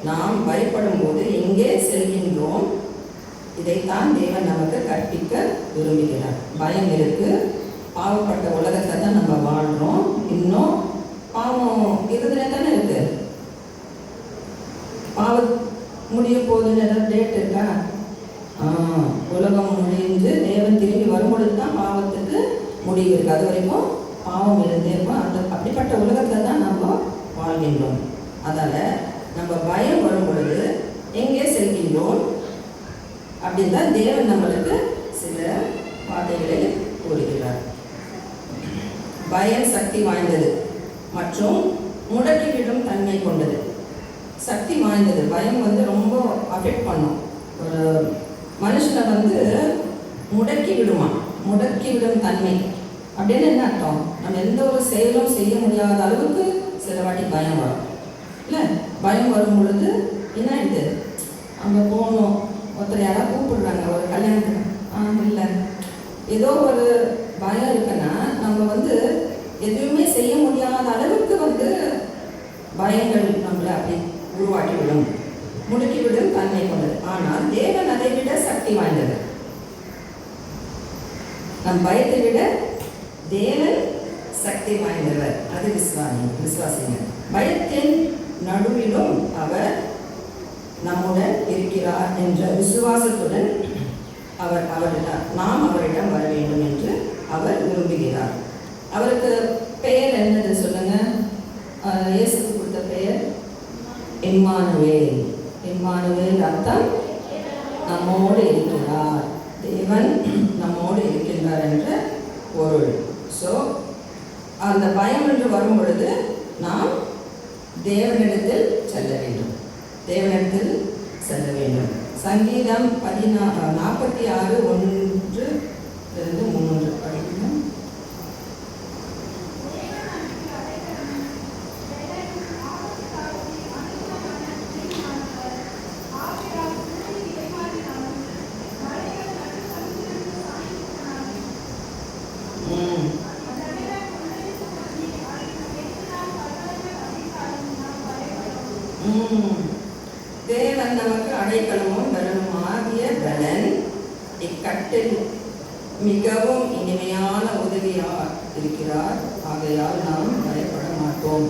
நாம் பயப்படும் போது எங்கே செல்கின்றோம்? இதைத்தான் தேவன் நமக்கு கற்பிக்க விரும்புகிறார். பயம் இருக்கு. பாவப்பட்ட உலகத்தை தான் நம்ம வாழ்கிறோம். இன்னும் பாவம் இதுல தானே இருக்கு. பாவம் முடிய போகுதுன்னு ஏதாவது டேட் இருக்கா? உலகம் முடிஞ்சு தேவன் திரும்பி வரும்பொழுது தான் பாவத்துக்கு முடிவு இருக்கு. அது வரைக்கும் பாவம் இருந்தே இருக்கும். அப்படிப்பட்ட உலகத்தில் தான் நம்ம வாழ்கின்றோம். அதால் நம்ம பயம் வரும் பொழுது எங்கே செல்கின்றோம் அப்படின்னு தான் தேவன் நம்மளுக்கு சில வார்த்தைகளை கூறுகிறார். பயம் சக்தி வாய்ந்தது மற்றும் முடக்கிவிடும் தன்மை கொண்டது. சக்தி வாய்ந்தது. பயம் ரொம்ப அஃபெக்ட் பண்ணும். ஒரு மனுஷனை முடக்கிவிடும் தன்மை அப்படின்னு என்ன அர்த்தம்? நம்ம எந்த ஒரு செயலும் செய்ய முடியாத அளவுக்கு சில வாட்டி பயம் வரும் இல்லை? பயம் வரும் பொழுது என்ன இது, அங்கே போகணும், ஒருத்தர் யாராவது கூப்பிடுறாங்க ஒரு கல்யாணத்துக்கு, இல்லை ஏதோ ஒரு பயம் இருக்குன்னா நம்ம எதுவுமே செய்ய முடியாத அளவுக்கு பயங்கள் நம்மளை அப்படி உருவாக்கிவிடும், முடுக்கிவிடும் தன்மை கொண்டது. ஆனால் தேவன் அதை விட சக்தி வாய்ந்தது. நம் பயத்தை விட தேவன் சக்தி வாய்ந்தவர். அது விசுவாசிங்க. பயத்தின் நடுவிலும் அவர் நம்முடன் இருக்கிறார் என்ற விசுவாசத்துடன் நாம் அவரிடம் வர வேண்டும் என்று அவர் விரும்புகிறார். அவருக்கு பெயர் என்னது சொல்லுங்க? இயேசுக்கு கொடுத்த பெயர் இம்மானுவேல். இம்மானுவேல் அர்த்தம் நம்மோடு இருக்கிறார், தேவன் நம்மோடு இருக்கின்றார் என்ற பொருள். ஸோ அந்த பயம் என்று வரும் பொழுது நாம் தேவனிடத்தில் செல்ல வேண்டும். சங்கீதம் 46:1-3 படிக்கணும். தேவன் நமக்கு அடைக்கலமும் பலனுமாகிய பலன், இக்கட்டில் மிகவும் இனிமையான உதவியார் இருக்கிறார். ஆகையால் நாம் பயப்பட மாட்டோம்.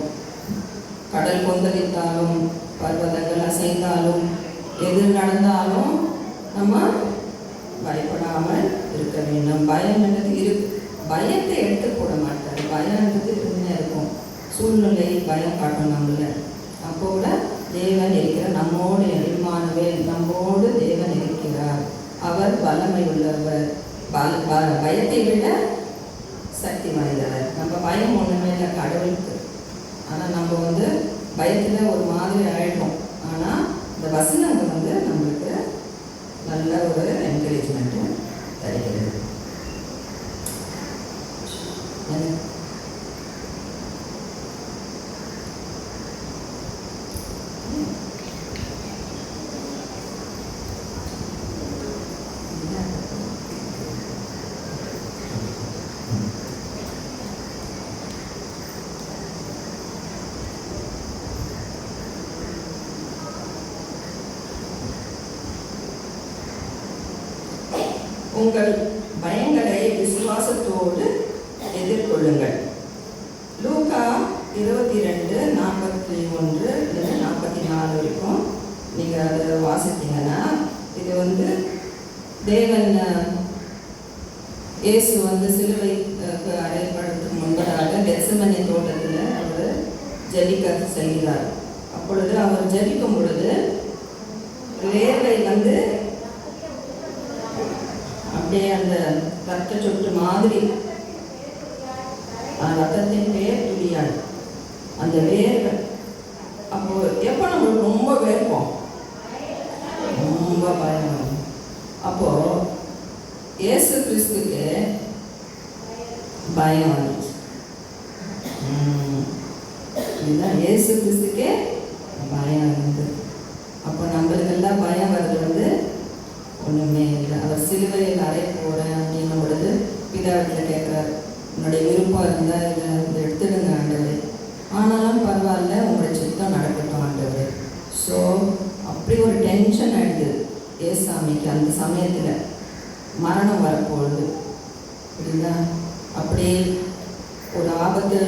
கடல் கொந்தளித்தாலும், பர்வதங்கள் அசைந்தாலும், எது நடந்தாலும் நம்ம பயப்படாமல் இருக்க வேண்டும். பயம் என்னது பயத்தை எடுத்து போட மாட்டார். பயம்ன்றது என்ன இருக்கும்? சூழ்நிலை பயம் காட்டும் நம்மள. அப்போட தேவன் இருக்கிற நம்மோடு, இம்மானுவேல் நம்மோடு தேவன் இருக்கிறார். அவர் வல்லமை உள்ளவர். பயத்தை விட சக்தி வாய்ந்தவர். நம்ம பயம் ஒன்றுமே இல்லை கடவுளுக்கு. ஆனால் நம்ம பயத்தில் ஒரு மாதிரி ஆயிடும். ஆனால் இந்த வசனங்கள் நம்மளுக்கு நல்ல ஒரு என்கரேஜ்மெண்ட்டு தருகிறது. உங்கள் பயங்களை விசுவாசத்தோடு எதிர்கொள்ளுங்கள். லூக்கா 22:41-44 வரைக்கும் நீங்கள் அதை வாசித்தீங்கன்னா, இது தேவன் இயேசு சிலுவைக்கு அறையப்படுறதுக்கு முன்பதாக கெத்செமனே தோட்டத்தில் அவர் ஜெபிக்க செல்கிறார். அப்பொழுது அவர் ஜெபிக்கும் பொழுது வேர்வை அப்படியே அந்த ரத்த சொட்டு மாதிரி, ரத்தத்தின் பேர் துளியாள், அந்த வேர்வை. அப்போ எப்போ நம்மளுக்கு ரொம்ப வேர்ப்போம், ரொம்ப பயம். அப்போ இயேசு கிறிஸ்துக்கு பயம் வந்துச்சு. இதுதான் இயேசு கிறிஸ்துக்கே பயம் இருந்தது. அப்போ நம்மளுக்கெல்லாம் பயம் வர்றது வந்து ஒன்றுமே இல்லை. அவர் சிலுவையில் அறை போகிறேன் அப்படின்னும் பொழுது பிதாவிடத்தில் கேட்குறாரு, உன்னுடைய விருப்பம் இருந்தால் இதை எடுத்துடுங்க ஆண்டவரே, ஆனாலும் பரவாயில்ல உங்களுடைய சித்தம் நடக்கட்டும் ஆண்டவரே. ஸோ அப்படி ஒரு டென்ஷன் ஆகிடுது ஏசாமிக்கு அந்த சமயத்தில் மரணம் வரப்போகுது. அப்படின்னா அப்படியே ஒரு ஆபத்து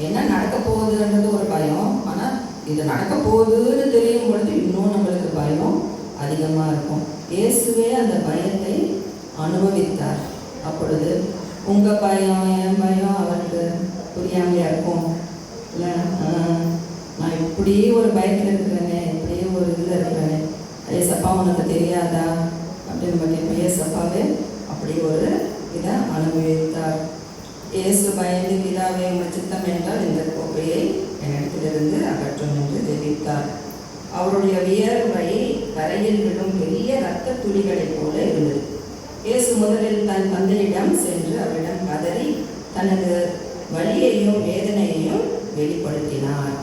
என்ன நடக்க போகுதுன்றது ஒரு பயம், ஆனால் இது நடக்க போகுதுன்னு தெரியும் பொழுது இன்னும் நம்மளுக்கு பயம் அதிகமாக இருக்கும். இயேசுவே அந்த பயத்தை அனுபவித்தார். அப்பொழுது உங்கள் பயம் என் பயம் அவருக்கு புரியாமையாக இருக்கும் இல்லை? நான் இப்படி ஒரு பயத்தில் இருக்கிறேனே, இப்படி ஒரு இதில் இருக்கிறேனே, ஏசப்பா உனக்கு தெரியாதா அப்படின்னு கேட்பேன். ஏசப்பாவே அப்படி ஒரு இதை அனுபவித்தார். இயேசு பயந்து பிதாவே உங்கள் சித்தம் என்றால் இந்த கோப்பையை என்னிடத்திலிருந்து அகற்றும் என்று ஜெபித்தார். அவருடைய வியர்வை கரையில் விடும் பெரிய இரத்த துளிகளைப் போல இருந்தது. இயேசு முதலில் தன் தந்தையிடம் சென்று அவரிடம் கதறி தனது வலியையும் வேதனையையும் வெளிப்படுத்தினார்.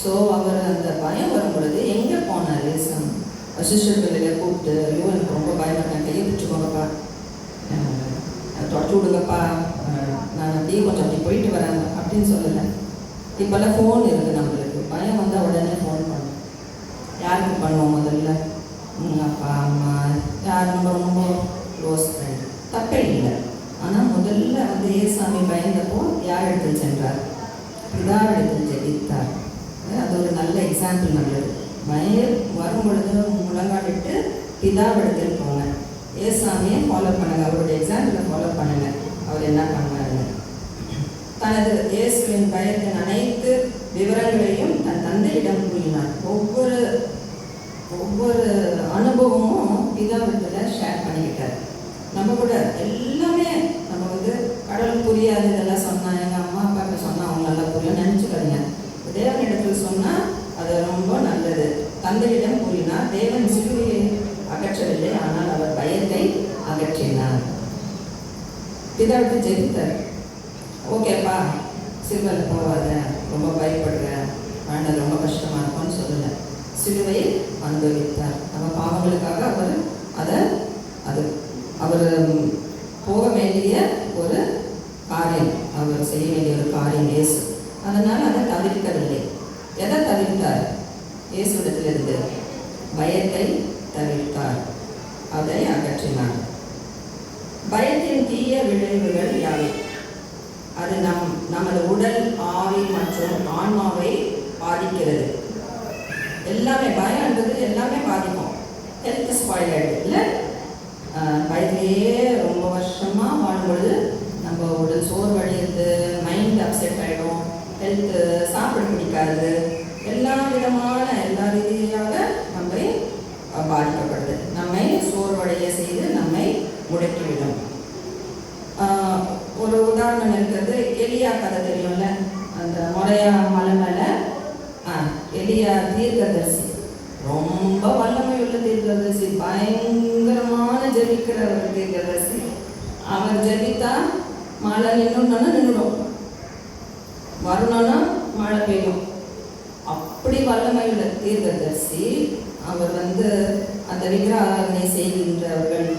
ஸோ அவர் அந்த பயம் வரும் பொழுது எங்கே போனார்? சிஷ்யர்களில் கூப்பிட்டு, ஐயோ எனக்கு ரொம்ப பயமாக இருக்கேன், கையை பிடிச்சிக்கோங்கப்பா, தொடச்சி விடுங்கப்பா, நான் அப்படியே கொஞ்சம் அப்படி போயிட்டு வரேன் அப்படின்னு சொல்லலை. இப்போல்லாம் ஃபோன் இருக்குது நம்மளுக்கு. பயம் வந்தால் உடனே ஃபோன் பண்ணும். யாருக்கு பண்ணுவோம்? முதல்ல அப்பா அம்மா, யார் நம்ம ரொம்ப க்ளோஸ் ஃப்ரெண்ட், தப்பே இல்லை. ஆனால் முதல்ல வந்து ஏசாமி பயந்தப்போ யார் இடத்தில் சென்றார்? பிதாவிடத்தில் ஜெபித்தார். அது ஒரு நல்ல எக்ஸாம்பிள். நல்லது. பயம் வரும் பொழுது முழங்காலிட்டு பிதாவிடத்தில் போங்க. ஏசாமியை ஃபாலோ பண்ணுங்க, அவருடைய எக்ஸாம்பிளை ஃபாலோ பண்ணுங்க. அவர் என்ன பண்ணாருங்க? தனது இயேசுவின் பயத்தின் அனைத்து விவரங்களையும் தன் தந்தையிடம் கூறினார். ஒவ்வொரு அனுபவமும் பிதாவிடத்தில் ஷேர் பண்ணிக்கிட்டார். நம்ம கூட எல்லாமே நம்ம வந்து கடவுள் புரியாது இதெல்லாம் சொன்னால், எங்கள் அம்மா அப்பாவுக்கு சொன்னால் அவங்க நல்லா புரியும் நினச்சிக்கிறீங்க. தேவனிடத்தில் சொன்னால் அது ரொம்ப நல்லது. தந்தையிடம் கூறினார். தேவன் சிலுவையை அகற்றவில்லை, ஆனால் அவர் பயத்தை அகற்றினார். பிதாவிட்டு ஜெபித்தார். ஓகேப்பா, சிலுவையில் போகாத, ரொம்ப பயப்படுறேன், வேண்டாம், ரொம்ப கஷ்டமாக இருக்கும்னு சொல்லலை. சிலுவையை அனுபவித்தார். நம்ம பாவங்களுக்காக அவர் போக வேண்டிய ஒரு காரியம், அவர் செய்ய வேண்டிய ஒரு காரியம் இயேசு. அதனால் அதை தவிர்க்கவில்லை. எதை தவிர்த்தார்? இயேசுவிடத்திலிருந்து பயத்தை தவிர்த்தார், அதை அகற்றினார். பயத்தின் தீய விளைவுகள் யாவை? அது நமது உடல், ஆவி மற்றும் ஆன்மாவை பாதிக்கிறது. எல்லாமே பயம்ன்றது எல்லாமே பாதிக்கும். ஹெல்த் ஸ்பாயில் ஆகிடுது இல்லை? பயத்திலேயே ரொம்ப வருஷமாக வாழும்பொழுது நம்ம உடல் சோர்வடைகிறது, மைண்ட் அப்செட் ஆகிடும், ஹெல்த்து சாப்பிட பிடிக்காது, எல்லா ரீதியாக நம்மை பாதிக்கப்படுது. நம்மை சோர்வடைய செய்து நம்மை முடக்கிவிடும். ஒரு உதாரணம் இருக்கிறது. எலியா கதை தெரியும்ல? அந்த மொரையா மலை மேலே எலியா தீர்க்கதரிசி, ரொம்ப வல்லமை உள்ள தீர்க்கதரிசி, பயங்கரமான ஜெபிக்கிற ஒரு தீர்க்கதரிசி. அவர் ஜெபித்தா மழை நின்றுடும், வரணும்னா மழை பெய்யும். அப்படி வல்லமை உள்ள தீர்க்கதரிசி. அவர் வந்து அந்த விக்கிரகனை செய்கின்றவர்கள்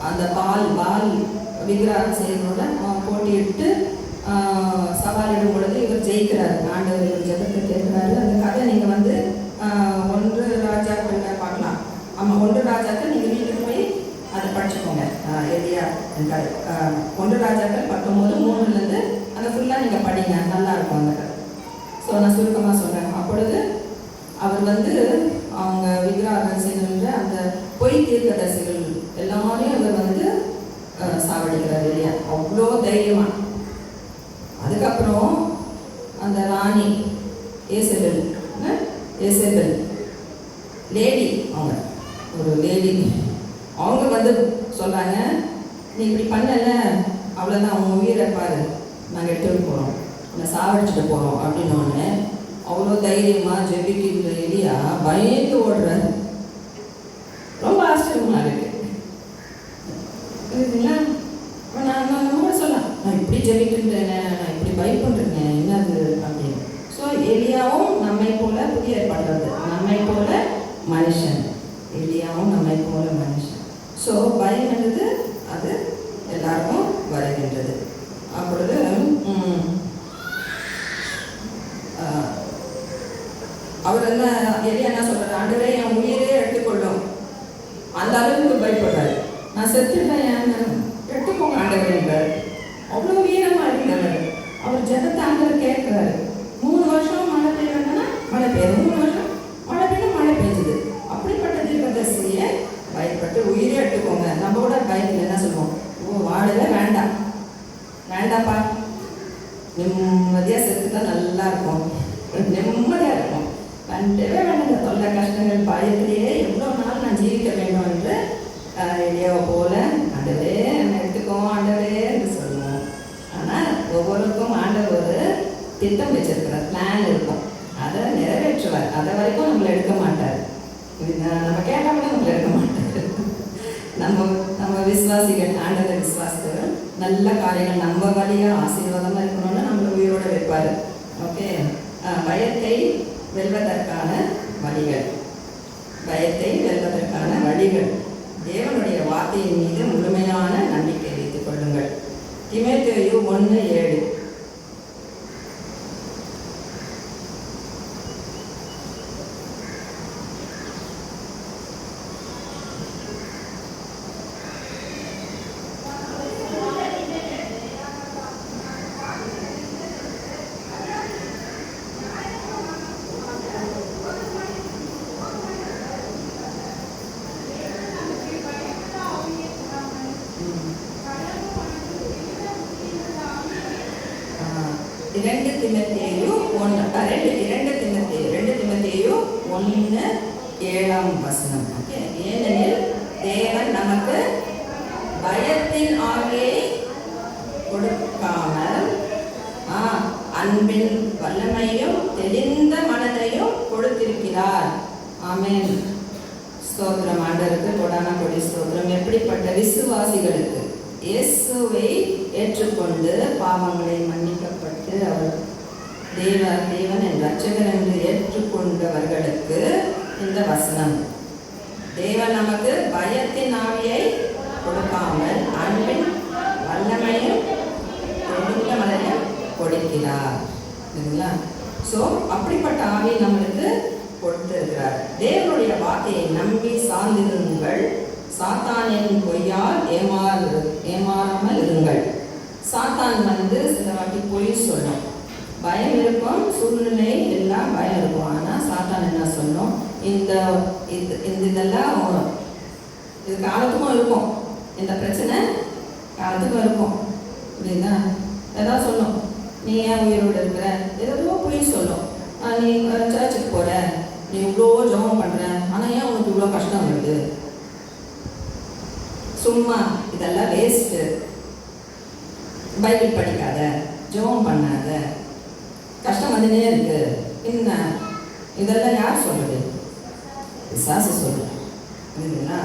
அந்த பால் விக்கிரகம் செய்கிறோட போட்டியிட்டு சவாலிடும் பொழுது இவர் ஜெயிக்கிறார். ஆண்டவர் இவர் ஜெபத்தை கேட்கிறாரு. அந்த கதை நீங்கள் வந்து 1 ராஜாக்கள் பார்க்கலாம். ஆமாம், 1 ராஜாக்கள் நீங்கள் வீட்டுக்கு போய் அதை படிச்சுக்கோங்க. எலியா 1 ராஜாக்கள் 19:3 அந்த ஃபுல்லாக நீங்கள் படிங்க, நல்லாயிருக்கும் அந்த கதை. ஸோ நான் சுருக்கமாக சொல்கிறேன். அப்பொழுது அவர் வந்து அவங்க விக்கிரகம் செய்கின்ற அந்த பொய் தீர்க்கதரிசிகள் எல்லாரையும் அவர் வந்து சாவடிக்கிறார் இல்லையா? அவ்வளோ தைரியமாக. அதுக்கப்புறம் அந்த ராணி ஏசபெல் லேடி, அவங்க ஒரு லேடி, அவங்க வந்து சொல்கிறாங்க, நீ இப்படி பண்ணல, அவ்வளோதான், அவங்க உயிரை பாரு, நாங்கள் எடுத்துகிட்டு போகிறோம், உன்னை சாவடிச்சுட்டு போகிறோம் அப்படின்னு. அவ்வளோ தைரியமாக ஜெபிக்கிற எலியா பயந்து ஓடுறாரு. ரொம்ப ஆச்சரியமாக இருக்கு இல்லைங்களா? நான் கூட சொல்லலாம், நான் இப்படி ஜெபிக்கின்றேன், நான் இப்படி பயப்படுறேன், என்னது அப்படின்னு. ஸோ எலியாவும் நம்மை போல புதிய ஏற்பாடு, நம்மை போல மனுஷன். எலியாவும் நம்மை போல மனுஷன். ஸோ பயம் என்பது அது எல்லாருக்கும் வருகின்றது. அப்பொழுது அவர் எலியா என்ன சொல்றாரு, ஆண்டவரே என் உயிரே எடுத்துக்கொள்ளும். அந்த அளவுக்கு பயப்படுறாரு. நான் செத்துட்டேன், எடுத்துக்கோங்க ஆண்டவர் என்றார். அவ்வளோ வீரமா இருக்கிறார். அவர் ஜனத்தை ஆண்டவர் கேட்கிறாரு. 3 வருஷம் மழை பெய்யணும்னா மழை பெய்யுது, 3 வருஷம் மழை பெய்யணும் மழை பெய்யுது. அப்படிப்பட்ட தீர்க்கதரிசியை பயப்பட்டு உயிரே எடுத்துக்கோங்க. நம்ம கூட பயத்தில் என்ன சொல்லுவோம், வாழவே வேண்டாம், வேண்டாப்பா, நிம்மதியாக செத்து தான் நல்லா இருக்கும், நிம்மதியாக இருக்கும், கண்டவே வேண்டாங்க. தொல்லை கஷ்டங்கள் பயத்திலேயே எவ்வளோ நாள் நான் ஜீவிக்க வேண்டும் என்று எலியாவை போல ஆண்டவரே என்னை எடுத்துக்கோ ஆண்டவரே என்று சொல்லுவோம். ஆனால் ஒவ்வொருக்கும் ஆண்டவர் ஒரு திட்டம் வச்சிருக்கிறார், பிளான் இருக்கும், அதை நிறைவேற்றுவார். அதை வரைக்கும் நம்மளை எடுக்க மாட்டார். நம்ம கேட்டால் கூட நம்மளை எடுக்க மாட்டார். நம்ம விசுவாசிகள், ஆண்டவர் விசுவாசிகள், நல்ல காரியங்கள் நம்ம வழியாக ஆசீர்வாதமாக இருக்கணும்னு நம்மளை உயிரோட வைப்பார். ஓகே. பயத்தை வெல்வதற்கான வழிகள், பயத்தை வெல்வதற்கான வழிகள். தேவனுடைய வார்த்தையின் மீது முழுமையான நம்பிக்கை வைத்துக் கொள்ளுங்கள். தீமோத்தேயு 1:7. இரண்டு தீமோத்தேயு 1:7. ஓகே. ஏனெனில் தேவன் நமக்கு பயத்தின் ஆவியை கொடுக்காமல் அன்பின் வல்லமையும் தெளிந்த மனதையும் கொடுத்திருக்கிறார். ஆமென். ஸ்தோத்திரம். ஆண்டவருக்கு கொடான கொடி ஸ்தோத்திரம். எப்படிப்பட்ட விசுவாசிகளுக்கு இயேசுவை ஏற்றுக்கொண்டு பாவங்களை மன்னிக்கப்பட்டு அவர் தேவன் என் ரட்சகர் என்று ஏற்றுக்கொண்டவர்களுக்கு இந்த வசனம். தேவன் நமக்கு பயத்தின் ஆவியை கொடுக்காமல் அன்பின் வல்லமையும் தெளிந்த மனதையும் கொடுக்கிறார். சரிங்களா? ஸோ அப்படிப்பட்ட ஆவி நம்மளுக்கு கொடுத்திருக்கிறார். தேவனுடைய வார்த்தையை நம்பி சார்ந்திருங்கள். சாத்தானின் பொய்யால் ஏமாறாமல் இருங்கள். சாத்தான் சில வாட்டி பொய் சொல்லும். பயம் இருக்கும், சூழ்நிலை எல்லாம் பயம் இருக்கும். ஆனால் சாத்தான் என்ன சொல்லும், இதெல்லாம் இது காலத்துக்கும் இருக்கும், இந்த பிரச்சனை காலத்துக்கும் இருக்கும் அப்படின்னா ஏதாவது சொல்லும். நீ ஏன் உயிரோடு இருக்கிற, ஏதோ பொய் சொல்லும். நீ சர்ச்சுக்கு போகிற, நீ இவ்வளோ ஜெபம் பண்ணுற, ஆனால் ஏன் உனக்கு இவ்வளோ கஷ்டம் வருது, சும்மா இதெல்லாம் வேஸ்ட்டு, பைபிள் படிக்காத, ஜெபம் பண்ணாத, கஷ்டம் வந்துனே இருக்கு, என்ன இதெல்லாம் யார் சொல்றது? பிசாசு சொல்லுது. இல்லைங்களா?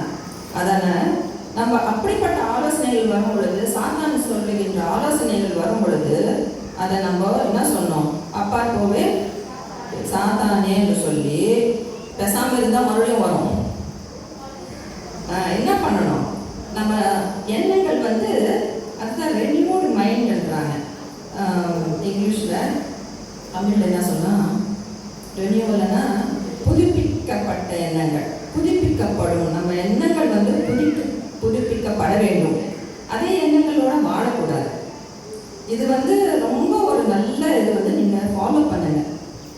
அதனால் நம்ம அப்படிப்பட்ட ஆலோசனைகள் வரும் பொழுது, சாத்தான் சொல்லுகின்ற ஆலோசனைகள் வரும் பொழுது அதை நம்ம என்ன சொன்னோம், அப்பா போவே சாத்தானே என்று சொல்லி பேசாமல் இருந்தால் மறுபடியும் வரும். என்ன பண்ணணும், நம்ம எண்ணங்கள் அதுதான் ரெனியூட் மைண்ட்ன்றாங்க இங்கிலீஷில். தமிழில் என்ன சொன்னால் ரெனியூவல்னா புதுப்பிக்கப்பட்ட எண்ணங்கள், புதுப்பிக்கப்படும். நம்ம எண்ணங்கள் புதுப்பிக்கப்பட வேண்டும். அதே எண்ணங்களோட வாழக்கூடாது. இது ரொம்ப ஒரு நல்ல இது நீங்கள் ஃபாலோ பண்ணுங்க.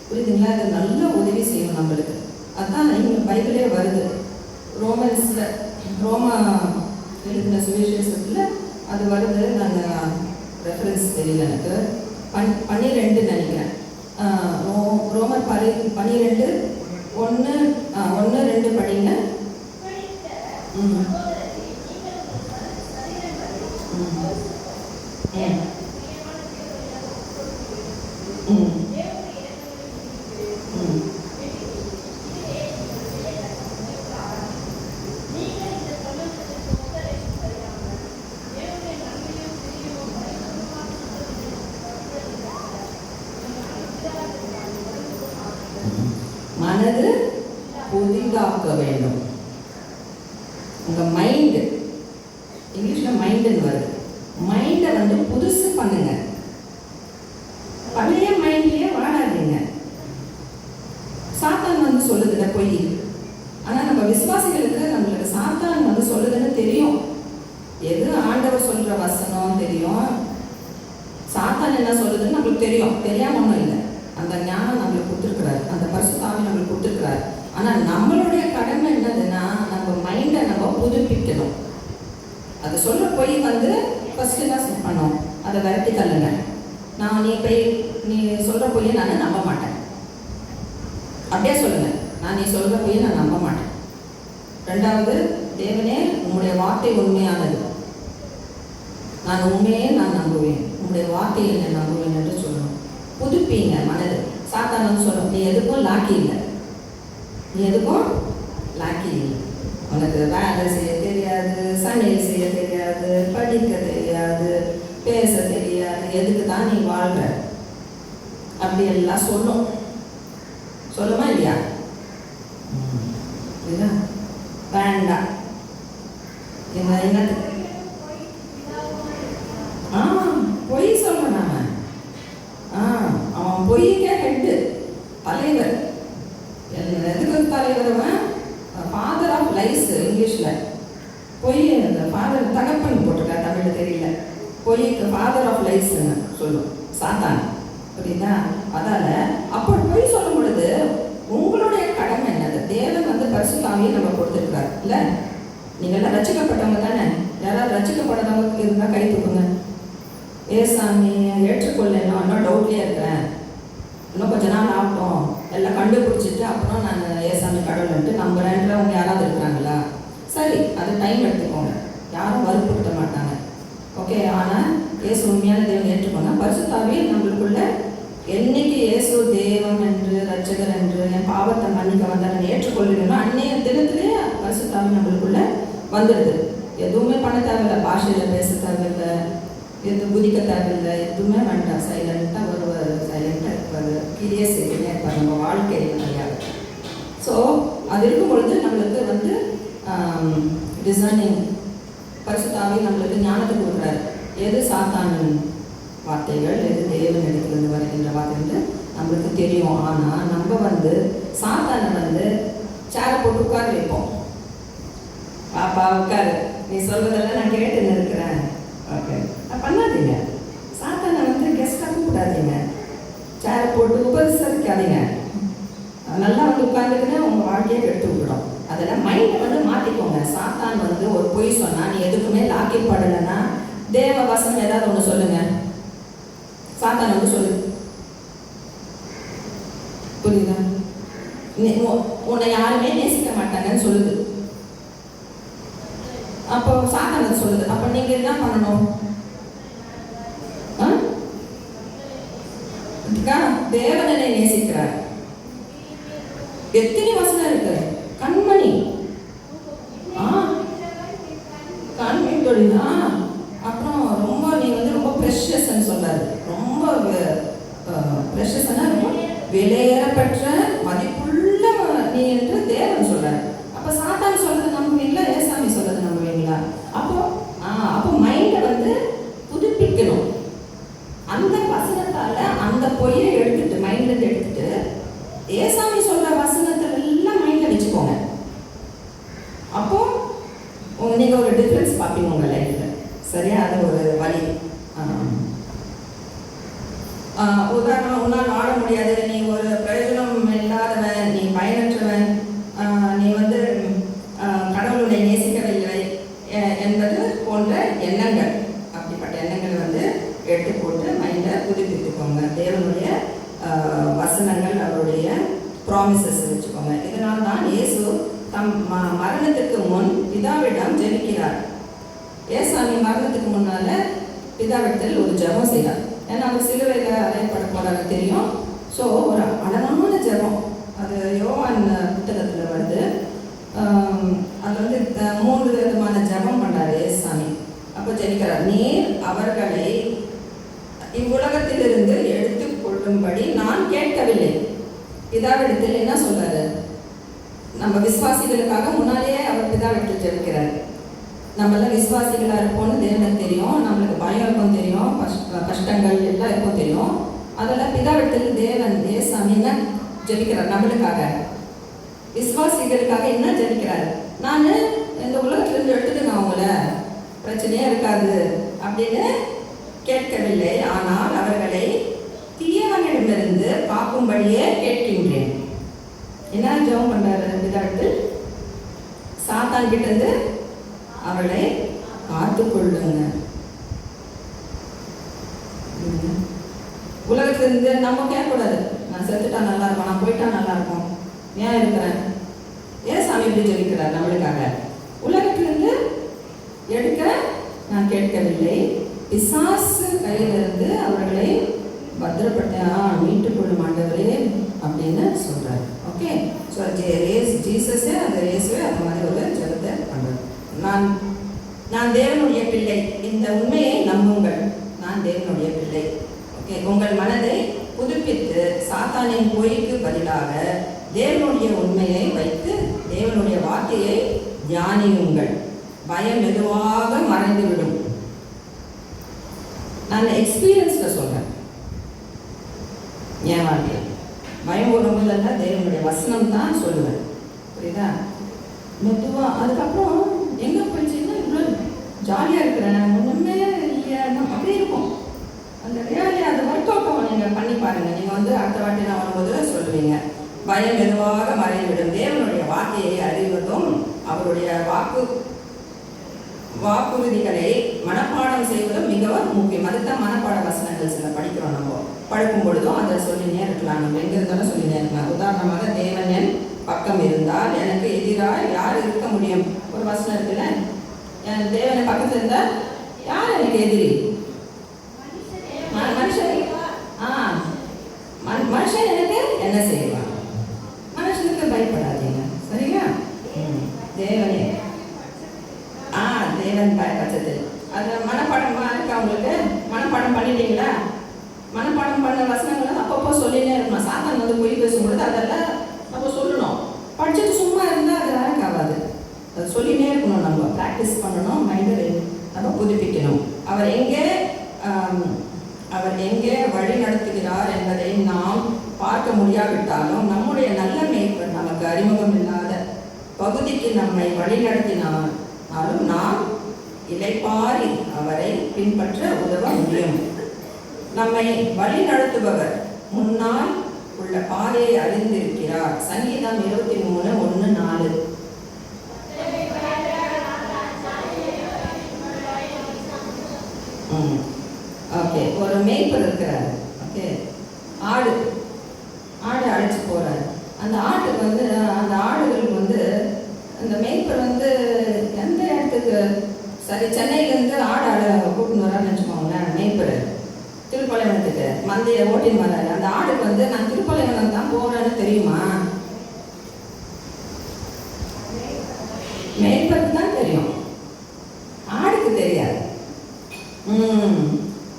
புரியுதுங்களா? இது நல்ல உதவி செய்யும் நம்மளுக்கு. அதுதான் இங்கே பைபிளே வருது. ரோமா எழுதின சுவிசேஷத்தில் அது வருது. நான் ரெஃபரன்ஸ் தெரியல எனக்கு. 12 நினைக்கிறேன். ரோமர் 12 1 2 படிங்க. மனது புதிதாக்க வேண்டும். உங்கள் மைண்டு, இங்கிலீஷில் மைண்டுன்னு வருது, மைண்டை வந்து புதுசு பண்ணுங்க. பழைய மைண்ட்லேயே வாழாதீங்க. சாத்தான் வந்து சொல்லுதுல பொய். ஆனால் நம்ம விசுவாசிகளுக்கு நம்மளுக்கு சாத்தான் வந்து சொல்லுதுன்னு தெரியும். எது ஆண்டவர் சொல்கிற வசனம் தெரியும், சாத்தான் என்ன சொல்லுதுன்னு நம்மளுக்கு தெரியும். தெரியாம ஒன்றும் இல்லை. அந்த ஞானம் நம்மளுக்கு கொடுத்துருக்குறாரு, அந்த பரிசுத்த ஆவி நம்மளுக்கு கொடுத்துருக்குறாரு. ஆனால் நம்மளுடைய கடமை என்னதுன்னா நம்ம மைண்டை நம்ம புதுப்பிக்கணும். அது சொல்கிற பொய் வந்து ஃபஸ்ட்டு என்ன பண்ணோம், அதை விரட்டி தள்ளுங்க. நீ சொல்கிற பொய்யை நான் நம்ப மாட்டேன், அப்படியே சொல்லுங்க. நீ சொல்கிற பொய்யை நான் நம்ப மாட்டேன். ரெண்டாவது, தேவனே உங்களுடைய வார்த்தை உண்மையானது, நான் உண்மையே நம்புவேன், உங்களுடைய வார்த்தையை நான் நம்புவேன் என்று சொல்லணும். புதுப்பீங்க மனது. சாத்தானு சொல்லணும், நீ எதுக்கும் லாக்கி இல்லை, நீ எதுக்கும் லாக்கி இல்லை. உனக்கு வேலை செய்ய தெரியாது, சமையல் செய்ய தெரியாது, படிக்க தெரியாது, பேச தெரியாது, எதுக்கு தான் நீ வாழ்ற அப்படி எல்லாம் சொல்லும். சொல்லுமா இல்லையா? வேண்டாம். என்னது பொய் சொல்றான் அவன். அவன் பொய்க்கே ஹெட்டு, தலைவர். எதுக்கு தலைவர்? அவன் ஃபாதர் ஆஃப் லைஸ் இங்கிலீஷில். பொய் ஃபாதர் தகப்பன் போட்டிருக்கா, தமிழ் தெரியல. பொய்க்கு ஃபாதர் ஆஃப் லைஸ்ன்னு சொல்லும் சாத்தான். புரியுதா? அதால் அப்போ பொய் சொல்லும் பொழுது உங்களுடைய கடமை என்னது? தேவன் வந்து பரிசுத்த ஆவியை நம்ம கொடுத்துருக்காரு இல்லை? நீங்கள்லாம் ரசிக்கப்பட்டவங்க தானே? யாராவது ரசிக்கப்படாதவங்க இருந்தால் கை தூக்குங்க. ஏசாமி ஏற்றுக்கொள்ளேன்னா இன்னும் டவுட்லேயே இருக்கிறேன், இன்னும் கொஞ்ச நாள் ஆகட்டும், எல்லாம் கண்டுபிடிச்சிட்டு அப்புறம் நான் ஏசாமி கடவுள்ன்ட்டு நம்புறேன்றவங்க யாராவது இருக்கிறாங்களா? சரி, அது டைம் எடுத்துக்கோங்க, யாரும் வலுப்படுத்த மாட்டாங்க. ஓகே. ஆனால் இயேசு உண்மையான தேவன் ஏற்றுக்கோங்க. பரிசுத்த ஆவி நம்மளுக்குள்ள என்னைக்கு இயேசு தேவன் என்று ரட்சகர் என்று என் பாவத்தை மன்னிக்க வந்தால் ஏற்றுக்கொள்ளணும்னா அன்னைய தினத்திலேயே பரிசுத்த ஆவி நம்மளுக்குள்ள வந்துடுது. எதுவுமே பண்ண தேவையில்லை, பாஷையில் பேச தேவையில்லை, எது குதிக்க தேவையில்லை, எதுவுமே வேண்டாம். சைலண்ட்டாக வருவார், சைலண்ட்டாக இருப்பார், கிரியை செய்யணும் இருப்பார் நம்ம வாழ்க்கையில் நிறையா. ஸோ அது இருக்கும் பொழுது நம்மளுக்கு வந்து டிசைனிங் பரிசுத்த ஆவி நம்மளுக்கு ஞானத்தை கொடுக்குறாரு. எது சாத்தான் வார்த்தைகள், எது தேவன் இடத்துலேருந்து வருகின்ற வார்த்தை நம்மளுக்கு தெரியும். ஆனால் நம்ம வந்து சாத்தானை வந்து சேரை போட்டு உட்கார வைப்போம். பாப்பா உட்காரு, நீ சொல்றதெல்லாம் நான் கேட்டுன்னு இருக்கிறேன். ஓகே, பண்ணாதீங்க. சாத்தானை வந்து கெஸ்ட்டாக கூப்பிடாதீங்க, சேரை போட்டு உபசரிக்காதீங்க. நல்லா வந்து உட்காந்துக்குன்னா உங்கள் வாழ்க்கையை எடுத்து விட்டுடும். அதெல்லாம் மைண்டை வந்து மாற்றிக்கோங்க. சாத்தான் வந்து ஒரு பொய் சொன்னால் நீ எதுக்குமே லாக்கிப்படலைன்னா தேவ வசனம் ஏதாவது ஒன்று சொல்லுங்க. சாத்தான் வந்து சொல்லு, புரியுதா? உன்னை யாருமே நேசிக்க மாட்டாங்கன்னு சொல்லுது. அப்போ சாத்தான் சொல்லுது. அப்போ நீங்க என்ன பண்ணணும்? தேவன் என்னை நேசிக்கிறார். எத்தனை வசனம் இருக்கு? கண்மணி, கண்மணி தொழில். அப்புறம் ரொம்ப நீ வந்து ரொம்ப ப்ரெஷஸ்ன்னு சொல்றாரு. ரொம்ப ப்ரெஷஸ்னா ரொம்ப விலையேறப்பட்ட மதிப்புள்ள நீ என்று தேவன் சொல்றாரு. அப்போ சாத்தான் சொல்றது நம்புவீங்களா? ஏசாமி சொல்றது நம்புவீங்களா? அப்போ மைண்டை வந்து புதுப்பிக்கணும். அந்த வசனத்தால அந்த பொய்யை எடுத்துட்டு மைண்ட்ல எடுத்துட்டு ஏசாமி சொல்ற வசனத்துல எல்லாம் மைண்ட்ல வச்சுக்கோங்க. அப்போ நீங்க ஒரு டிஃபரன்ஸ் பார்ப்பீங்க உங்க லைஃப்ல. சரியா? அது ஒரு வழி. உதாரணம், உன்னால் வாழ முடியாது, நீ ஒரு பிரயோஜனம் இல்லாதவன், நீ பயனற்றவன், நீ வந்து கடவுளுடைய நேசிக்கவில்லை என்பது போன்ற எண்ணங்கள். அப்படிப்பட்ட எண்ணங்களை வந்து எடுத்து போட்டு மைண்டை புதுப்பித்துக்கோங்க. தேவனுடைய வசனங்கள், அவருடைய ப்ராமிசஸ் வச்சுக்கோங்க. இதனால் தான் இயேசு தம் மரணத்துக்கு முன் பிதாவிடம் ஜெபிக்கிறார். ஏசாமி மரணத்துக்கு முன்னால பிதாவிடத்தில் ஒரு ஜெபம் செய்கிறார். ஏன்னா அவர் சிலுவையில் அறையப்பட போறாங்க தெரியும். ஸோ ஒரு அழகான ஜெபம், அது யோவான் புத்தகத்தில் வருது. அது வந்து 3 விதமான ஜெபம் பண்ணுறாரு ஏசாமி. அப்போ ஜெபிக்கிறார், நீர் அவர்களை இவ்வுலகத்திலிருந்து எடுத்து கொள்ளும்படி நான் கேட்கவில்லை, பிதாவிடத்தில் என்ன சொல்றாரு? நம்ம விசுவாசிகளுக்காக முன்னாலேயே அவர் பிதாவிடத்தில் ஜெபிக்கிறார். நம்மளாம் விசுவாசிகளாக இருப்போம்னு தேவனுக்கு தெரியும். நம்மளுக்கு பயம் இருக்கும் தெரியும், கஷ்டங்கள் எல்லாம் இருக்கும் தெரியும். அதெல்லாம் பிதாவிடத்தில் தேவன் ஏசாமி என்ன ஜெபிக்கிறார்? நம்மளுக்காக, விசுவாசிகளுக்காக என்ன ஜெபிக்கிறார்? நான் இந்த உலகத்திலிருந்து எடுத்துட்டு நான் உங்களை பிரச்சனையே இருக்காது அப்படின்னு கேட்கவில்லை, ஆனால் அவர்களை தீயவனிடமிருந்து காக்கும்படியே கேட்கின்றேன். என்ன ஜெபம் பண்றாரு பிதாவிடத்தில்? சாத்தான் கிட்ட இருந்து அவளை காத்துக்கொள்ளுங்க. உலகத்திலிருந்து நம்ம கேட்கக்கூடாது, நான் செத்துட்டா நல்லா இருக்கும், நான் போயிட்டா நல்லா இருக்கும், ஏன் இருக்கிறேன், ஏன் சாமி இப்படி ஜெபிக்கிறார் நம்மளுக்காக? உலகத்திலிருந்து எடுக்க நான் கேட்கவில்லை, பிசாசு கையிலிருந்து அவர்களை பத்திரப்பட்ட மீட்டுக் கொள்ளும் ஆண்டவரே அப்படின்னு சொல்றாரு. ஓகே, ஸோ ஜீசஸே அந்த ரேஸே அந்த மாதிரி ஒரு ஜெபத்தை பண்றாரு. நான் தேவனுடைய பிள்ளை, இந்த உண்மையை நம்புங்கள், நான் தேவனுடைய பிள்ளை. ஓகே, உங்கள் மனதை புதுப்பித்து சாத்தானின் பொய்க்கு பதிலாக தேவனுடைய உண்மையை வைத்து தேவனுடைய வார்த்தையை தியானியுங்கள். பயம் மெதுவாக மறைந்துவிடும். நான் எக்ஸ்பீரியன்ஸ்ல சொல்றேன். என் வாழ்க்கையில் பயம் வரும்போதெல்லாம் தேவனுடைய வசனம் தான் சொல்லுவேன். புரியுதா? மெதுவா அதுக்கப்புறம் எங்க போயிடுச்சுன்னா இவ்வளோ ஜாலியாக இருக்கிறேன், ஒன்றுமே இல்லையா அப்படி இருக்கும். அந்த ரியாலி அது ஒர்க் அவுட் ஆகும். நீங்கள் பண்ணி பாருங்கள். நீங்கள் வந்து அடுத்த வாட்டி நான் வரும்போது சொல்லுவீங்க, பயம் மெதுவாக மறைந்துவிடும். தேவனுடைய வார்த்தையை அறிவதும் அவருடைய வாக்குறுதிகளை மனப்பாடம் செய்வதும் மிகவும் முக்கியம். அதுதான் மனப்பாட வசனங்கள் சில படிக்கிறோம். நம்ம பழக்கும் பொழுதும் அதை சொல்லினே இருக்கலாம். நம்ம எங்கே இருந்தாலும் சொல்லினே இருக்கலாம். உதாரணமாக, தேவன் என் பக்கம் இருந்தால் எனக்கு எதிராக யார் இருக்க முடியும்? ஒரு வசனம் இருக்குல்ல, என் தேவனை பக்கத்தில் இருந்தால் யார் எனக்கு எதிரி? மனுஷன். மனுஷன் எனக்கு என்ன செய்வான்? மனுஷனுக்கு பயப்படாதீங்க, சரியா? தேவனே தேவன் பட்சத்தில் அது மனப்பாடமாக இருக்கா உங்களுக்கு? மனப்பாடம் பண்ணிட்டீங்களா? மனப்பாடம் பண்ண வசனங்களை அப்பப்போ சொல்லினே இருக்கணும். சாத்தான் வந்து பொய் பேசும்பொழுது அதெல்லாம் நம்ம சொல்லணும். படிச்சுட்டு சும்மா இருந்தால் அது வேலைக்கு ஆகாது. அது சொல்லினே இருக்கணும். நம்ம ப்ராக்டிஸ் பண்ணணும். மைண்டை நம்ம புதுப்பிக்கணும். அவர் எங்கே வழி நடத்துகிறார் என்பதை நாம் பார்க்க முடியாவிட்டாலும் நம்முடைய நல்ல மேய்ப்பர் நமக்கு அறிமுகம் இல்லாத பகுதிக்கு நம்மை வழி நடத்தினாலும் நாம் இளைப்பாரி அவரை பின்பற்ற உதவ முடியும். நம்மை வழி நடத்துபவர் முன்னால் உள்ள பாதையை அறிந்திருக்கிறார். சங்கீதம் 23:1-4. ஓகே, ஒரு மேய்ப்பர் இருக்கிறார். ஓகே, ஆடு அழைச்சி போறாரு. அந்த ஆட்டுக்கு வந்து அந்த ஆடுகளுக்கு வந்து அந்த மேய்ப்பர் வந்து எந்த இடத்துக்கு, சரி சென்னையிலேருந்து ஆடு கூட்டின்னு வரான்னு வச்சுக்கோங்களேன். மேய்ப்பர் திருப்பலைவனத்துக்கு மந்தையை ஓட்டின்னு வர்றாரு. அந்த ஆடுக்கு வந்து நான் திருப்பலைவனம் தான் போகிறேன்னு தெரியுமா? மேய்ப்பருக்கு தான் தெரியும், ஆடுக்கு தெரியாது.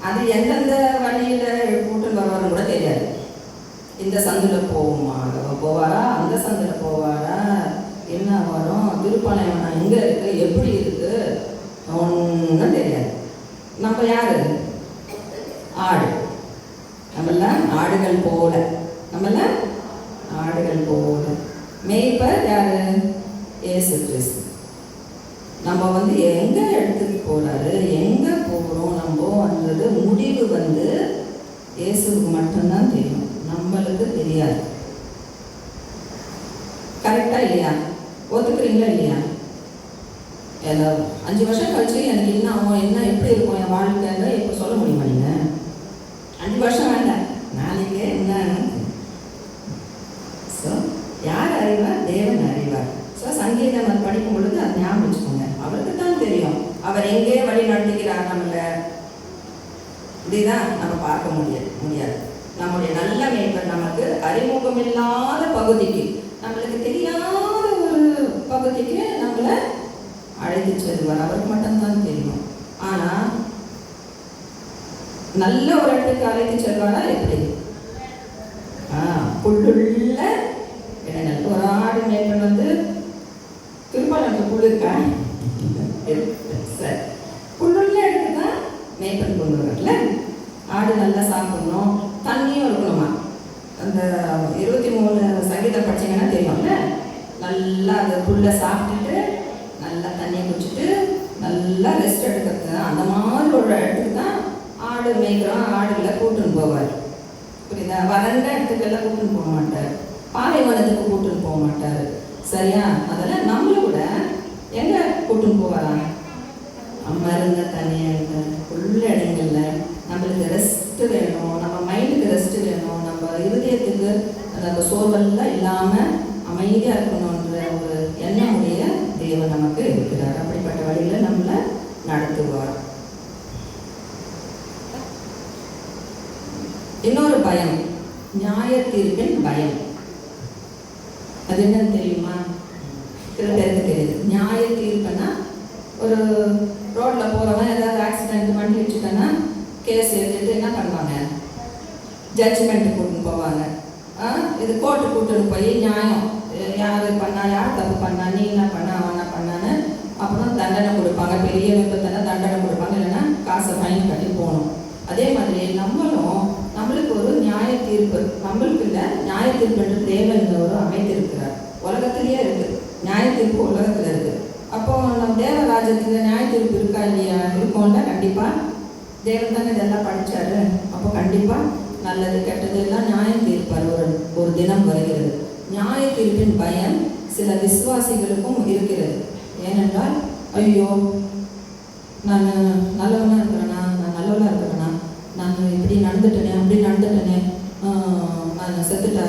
அது எந்தெந்த வழியில் கூட்டின்னு வருவாருன்னு கூட தெரியாது. இந்த சந்தில் போவாரா, அந்த சந்தில் போவாரா, என்ன வரும், திருப்பாளையம் எங்கே இருக்குது, எப்படி இருக்குது, ஒன்றும் தெரியாது. நம்ம யாரு? ஆடு. நம்மளாம் ஆடுகள் போல. மேய்ப்பர் யாரு? இயேசு கிறிஸ்து. நம்ம வந்து எங்கே எடுத்துட்டு போகிறாரு, எங்கே போகிறோம் நம்மன்றது முடிவு வந்து இயேசுக்கு மட்டும்தான் தெரியும், நம்மளுக்கு தெரியாது. கரெக்டாக இல்லையா? ஒத்துக்கிறீங்களா இல்லையா? ஏதோ 5 வருஷம் கழிச்சு எனக்கு என்ன ஆகும், என்ன எப்படி இருக்கும் என் வாழ்க்கைன்னு இப்போ சொல்ல முடியுமா? நீங்கள் 5 வருஷம் வேண்டாம், நாளைக்கே என்ன. ஸோ யார் அறிவார்? தேவன் அறிவார். ஸோ சங்கீதம் படிக்கும் பொழுது அது ஞாபகம் வச்சுக்கோங்க. அவருக்கு தான் தெரியும் அவர் எங்கே வழி நடத்துகிறார். நம்மளை இப்படிதான் நம்ம பார்க்க முடியாது. நம்முடைய நல்ல மேய்ப்பர் நமக்கு அறிமுகம் இல்லாத பகுதிக்கு, நம்மளுக்கு தெரியாத ஒரு பகுதிக்கு நம்மளை அழைத்து செல்வார். அவருக்கு மட்டும்தான் தெரியும். ஆனால் நல்ல ஒரு இடத்துக்கு அழைத்து செல்வாரா எப்படி? புல்லுள்ள இடங்கள். ஒரு ஆடு மேய்ப்பன் வந்து திருப்பாளருக்கு புல் இருக்கா? சரி, புல்லுள்ள இடத்துக்கு தான் மேய்ப்பன் கொண்டு வரல. ஆடு நல்லா சாப்பிடணும், தண்ணியும் இருக்கணுமா. அந்த 23 சங்கீதம் படிச்சிங்கன்னா தெரியும்ல, நல்லா அந்த புல்லை சாப்பிட்டுட்டு நல்லா தண்ணியை குடிச்சிட்டு நல்லா ரெஸ்ட் எடுக்கிறது. அந்த மாதிரி ஒரு இடத்துக்கு தான் ஆடு மேய்க்கிறோம் ஆடுகளை கூட்டுன்னு போவார். புரியுதா? வறண்ட இடத்துக்கெல்லாம் கூட்டுன்னு போக மாட்டார், பாலைவனத்துக்கு கூட்டுன்னு போக மாட்டார். சரியா? அதெல்லாம் நம்மளும் கூட எங்கே கூட்டுன்னு போவாராங்க? மருந்த தனியாக உள்ள இடங்கள்ல நம்மளுக்கு ரெஸ்ட்டு வேணும், நம்ம மைண்டுக்கு ரெஸ்ட்டு வேணும், நம்ம இருதயத்துக்கு அந்த சோர்வெல்லாம் இல்லாமல் அமைதியாக இருக்கணுன்ற ஒரு எண்ணமுடைய தேவன் நமக்கு இருக்கிறார். அப்படிப்பட்ட வழியில் நம்மளை நடத்துவார். இன்னொரு பயம், நியாய தீர்ப்பின் பயம். அது என்னன்னு தெரியுமா? சில பேருக்கு தெரியுது. நியாய தீர்ப்புன்னா ஒரு ரோட்டில் போகிறவன் ஏதாவது ஆக்சிடென்ட் பண்ணி வச்சுட்டோன்னா கேஸ் எடுத்துட்டு என்ன பண்ணுவாங்க? ஜட்ஜ்மெண்ட்டு கூட்டின்னு போவாங்க. இது கோர்ட்டு கூட்டுன்னு போய் நியாயம், யார் பண்ணா, யார் தப்பு பண்ணா, நீ என்ன பண்ண, அவன் என்ன பண்ணான்னு அப்புறம் தண்டனை கொடுப்பாங்க. பெரிய விபத்தான தண்டனை கொடுப்பாங்க, இல்லைன்னா காசை ஃபைன் கட்டி போகணும். அதே மாதிரி நம்மளுக்கு ஒரு நியாய தீர்ப்பு, நம்மளுக்கு இல்லை, நியாய தீர்ப்புன்ற தேவன் ஒரு அமைத்திருக்கிறார். உலகத்திலேயே இருக்குது நியாய தீர்ப்பு, உலகத்தில் இருக்குது. அப்போது நம்ம தேவராஜ்யத்தில் நியாய தீர்ப்பு இருக்கா இல்லையா? இருக்கோம்ல. கண்டிப்பாக தேவன் தானே இதெல்லாம் படித்தாரு. அப்போ கண்டிப்பாக நல்லது கெட்டது எல்லாம் நியாயம் தீர்ப்பார். ஒரு தினம் வருகிறது. நியாய தீர்ப்பின் பயம் சில விசுவாசிகளுக்கும் இருக்கிறது. ஏனென்றால், ஐயோ நான் நல்லவனாக இருக்கிறேனா, நான் நல்லவனாக இருக்கிறேனா, நான் இப்படி நடந்துட்டேனே, அப்படி நடந்துட்டேனே, நான் செத்துட்டா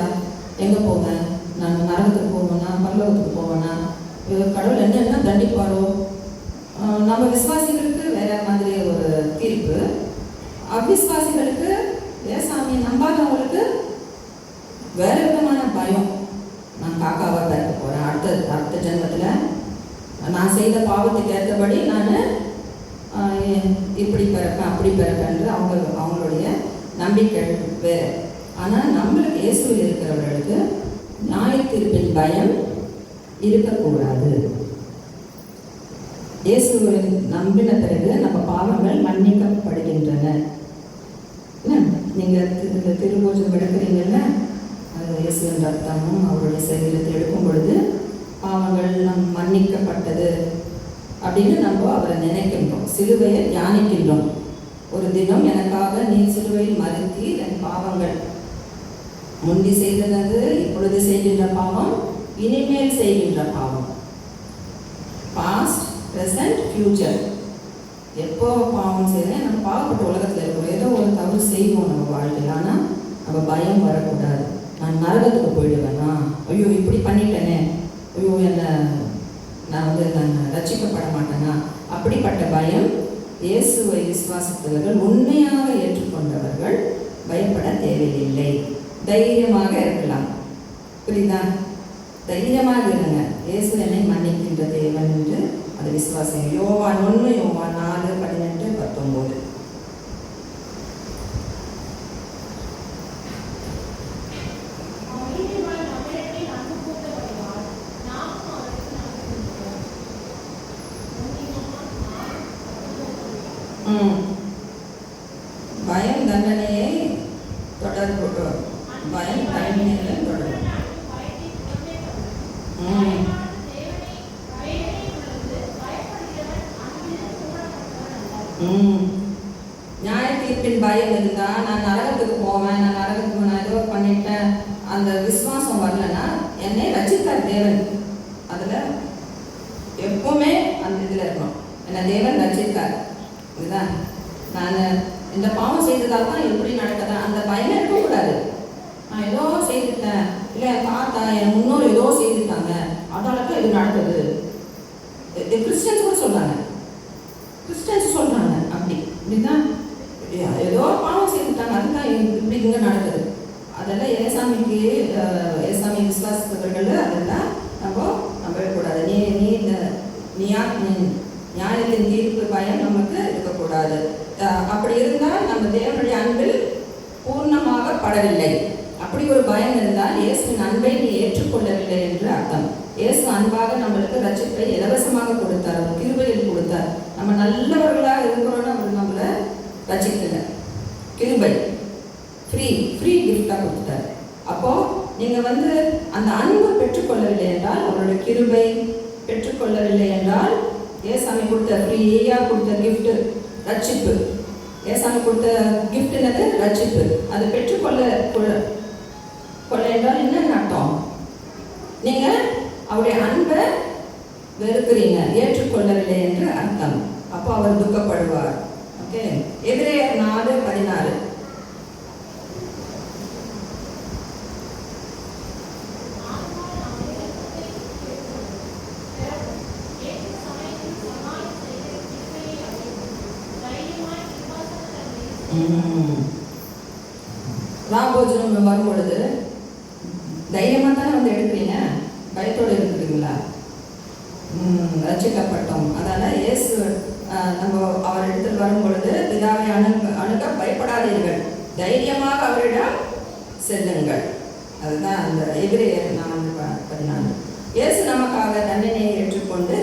எங்கே போவேன், நான் நரகத்துக்கு போவேனா, பரலோகத்துக்கு போவேனா, கடவுள் என்ன தண்டிப்பாரோ. நம்ம விசுவாசிகளுக்கு வேற மாதிரி ஒரு தீர்ப்பு, அவிசுவாசிகளுக்கு, ஏசாமியை நம்பாதவங்களுக்கு வேற விதமான பயம். நான் காக்காவாக பிறக்க போகிறேன், அடுத்த ஜென்மத்தில் நான் செய்த பாவத்துக்கு ஏற்றபடி நான் இப்படி பிறப்பேன், அப்படி பிறப்பேன்று அவங்களுடைய நம்பிக்கை வேறு. ஆனால் நம்மளுக்கு இயேசுவில் இருக்கிறவர்களுக்கு நியாய தீர்ப்பின் பயம் இருக்கக்கூடாது. இயேசுவை நம்பின பிறகு நம்ம பாவங்கள் மன்னிக்கப்படுகின்றன. நீங்கள் இந்த திருபோஜனம் எடுக்கிறீங்கல்ல, அது இயேசுவின் ரத்தமும் அவருடைய சரீரத்தை எடுக்கும் பொழுது பாவங்கள் மன்னிக்கப்பட்டது அப்படின்னு நம்ம அவரை நினைக்கின்றோம், சிலுவையை தியானிக்கின்றோம். ஒரு தினம் எனக்காக நீ சிலுவையில் மறுத்தி என் பாவங்கள், முந்தி செய்தது, இப்பொழுது செய்கின்ற பாவம், இனிமேல் செய்கின்ற பாவம், பாஸ்ட், ப்ரெசன்ட், ஃபியூச்சர். எப்போ பாவம் செய்யணும்? நம்ம பாவப்பட்ட உலகத்தில் இருக்கிறோம், ஏதோ ஒரு தவறு செய்வோம் நம்ம வாழ்க்கையில். ஆனால் நம்ம பயம் வரக்கூடாது. நான் நரகத்துக்கு போயிடுவேனா, ஐயோ இப்படி பண்ணிட்டேனே, ஐயோ நான் ரட்சிக்கப்பட மாட்டேனா, அப்படிப்பட்ட பயம் இயேசுவை விசுவாசித்தவர்கள், உண்மையாக ஏற்றுக்கொண்டவர்கள் பயப்பட தேவையில்லை. தைரியமாக இருக்கலாம். புரியுதா? தைரியமாக இருங்க. இயேசு என்னை மன்னிக்கின்ற தேவன் என்று அதை விசுவாசம். யோவான் 1, யோவான் 4, 18, 19. பயம் தண்டனையை தொடர்பு, பயம் தண்டனையை தொடர்பு. நியாய தீர்ப்பின் பயம் இருந்தா, நான் நரகத்துக்கு போவேன், நான் நரகத்துக்கு நான் ஏதோ பண்ணிட்டேன், அந்த விசுவாசம் வரலன்னா என்னை ரட்சித்தார் தேவன். அதில் எப்பவுமே அந்த இதில் இருக்கணும், என்னை தேவன் ரட்சித்தார். இதுதான் நான் இந்த பாவம் செய்ததால் தான் எப்படி நடக்குதா, அந்த பயம் இருக்கக்கூடாது. நான் ஏதோ செய்துட்டேன், இல்லை என் தாத்தா என் முன்னோர் ஏதோ செய்துட்டாங்க, அதனால இது நடக்குது. கிறிஸ்டியன்ஸ் கூட சொல்கிறாங்க, கிறிஸ்டியன்ஸ் சொல்கிறாங்க அப்படி இப்படிதான், ஏதோ பாவம் செய்துட்டாங்க, அதுதான் இப்படி இங்கே நடக்குது. அதெல்லாம் ஏசாமி விசுவாசத்தவர்கள் அதெல்லாம் நம்பக்கூடாது. நியாயத்தின் தீர்ப்பு பயம் நமக்கு இருக்கக்கூடாது. அப்படி இருந்தால் நம்ம தேவனுடைய அன்பில் பூர்ணமாக படவில்லை. அப்படி ஒரு பயம் இருந்தால் இயேசுவின் அன்பை நீ ஏற்றுக்கொள்ளவில்லை என்று அர்த்தம். இயேசு அன்பாக நம்மளுக்கு ரட்சிப்பை இலவசமாக கொடுத்தார், அவர் கிருபையில் கொடுத்தார். நம்ம நல்லவர்களாக இருக்கிறோன்னு அவர் நம்மளை ரட்சிக்கல, கிருபை ஃப்ரீ கிஃப்டாக கொடுத்தார். அப்போ நீங்கள் அந்த அன்பு பெற்றுக்கொள்ளவில்லை என்றால், அவருடைய கிருபை பெற்றுக்கொள்ளவில்லை என்றால், ஏசாமி கொடுத்த ஃப்ரீயாக கொடுத்த கிஃப்ட் ரட்சிப்பு, ஏசாமி கொடுத்த கிஃப்ட் என்னது? ரட்சிப்பு. அது பெற்றுக்கொள்ள என்றால் என்னன்னு அர்த்தம்? நீங்கள் அவருடைய அன்பை வெறுக்கிறீங்க, ஏற்றுக்கொள்ளவில்லை என்று அர்த்தம். அப்போ அவர் துக்கப்படுவார். ஓகே, எபிரேயர் 4:16. ராபோஜனம் வரும் பொழுது தைரியமாக தானே எடுக்கிறீங்க, பயத்தோடு இருக்கிறீங்களா? ரட்சிக்கப்பட்டோம். அதனால் இயேசு நம்ம அவர் இடத்தில் வரும் பொழுது பிதாவை அணுக பயப்படாதீர்கள், தைரியமாக அவரிடம் செல்லுங்கள். அதுதான் அந்த எபிரேயர் 4:14. இயேசு நமக்காக தண்டனையை ஏற்றுக்கொண்டு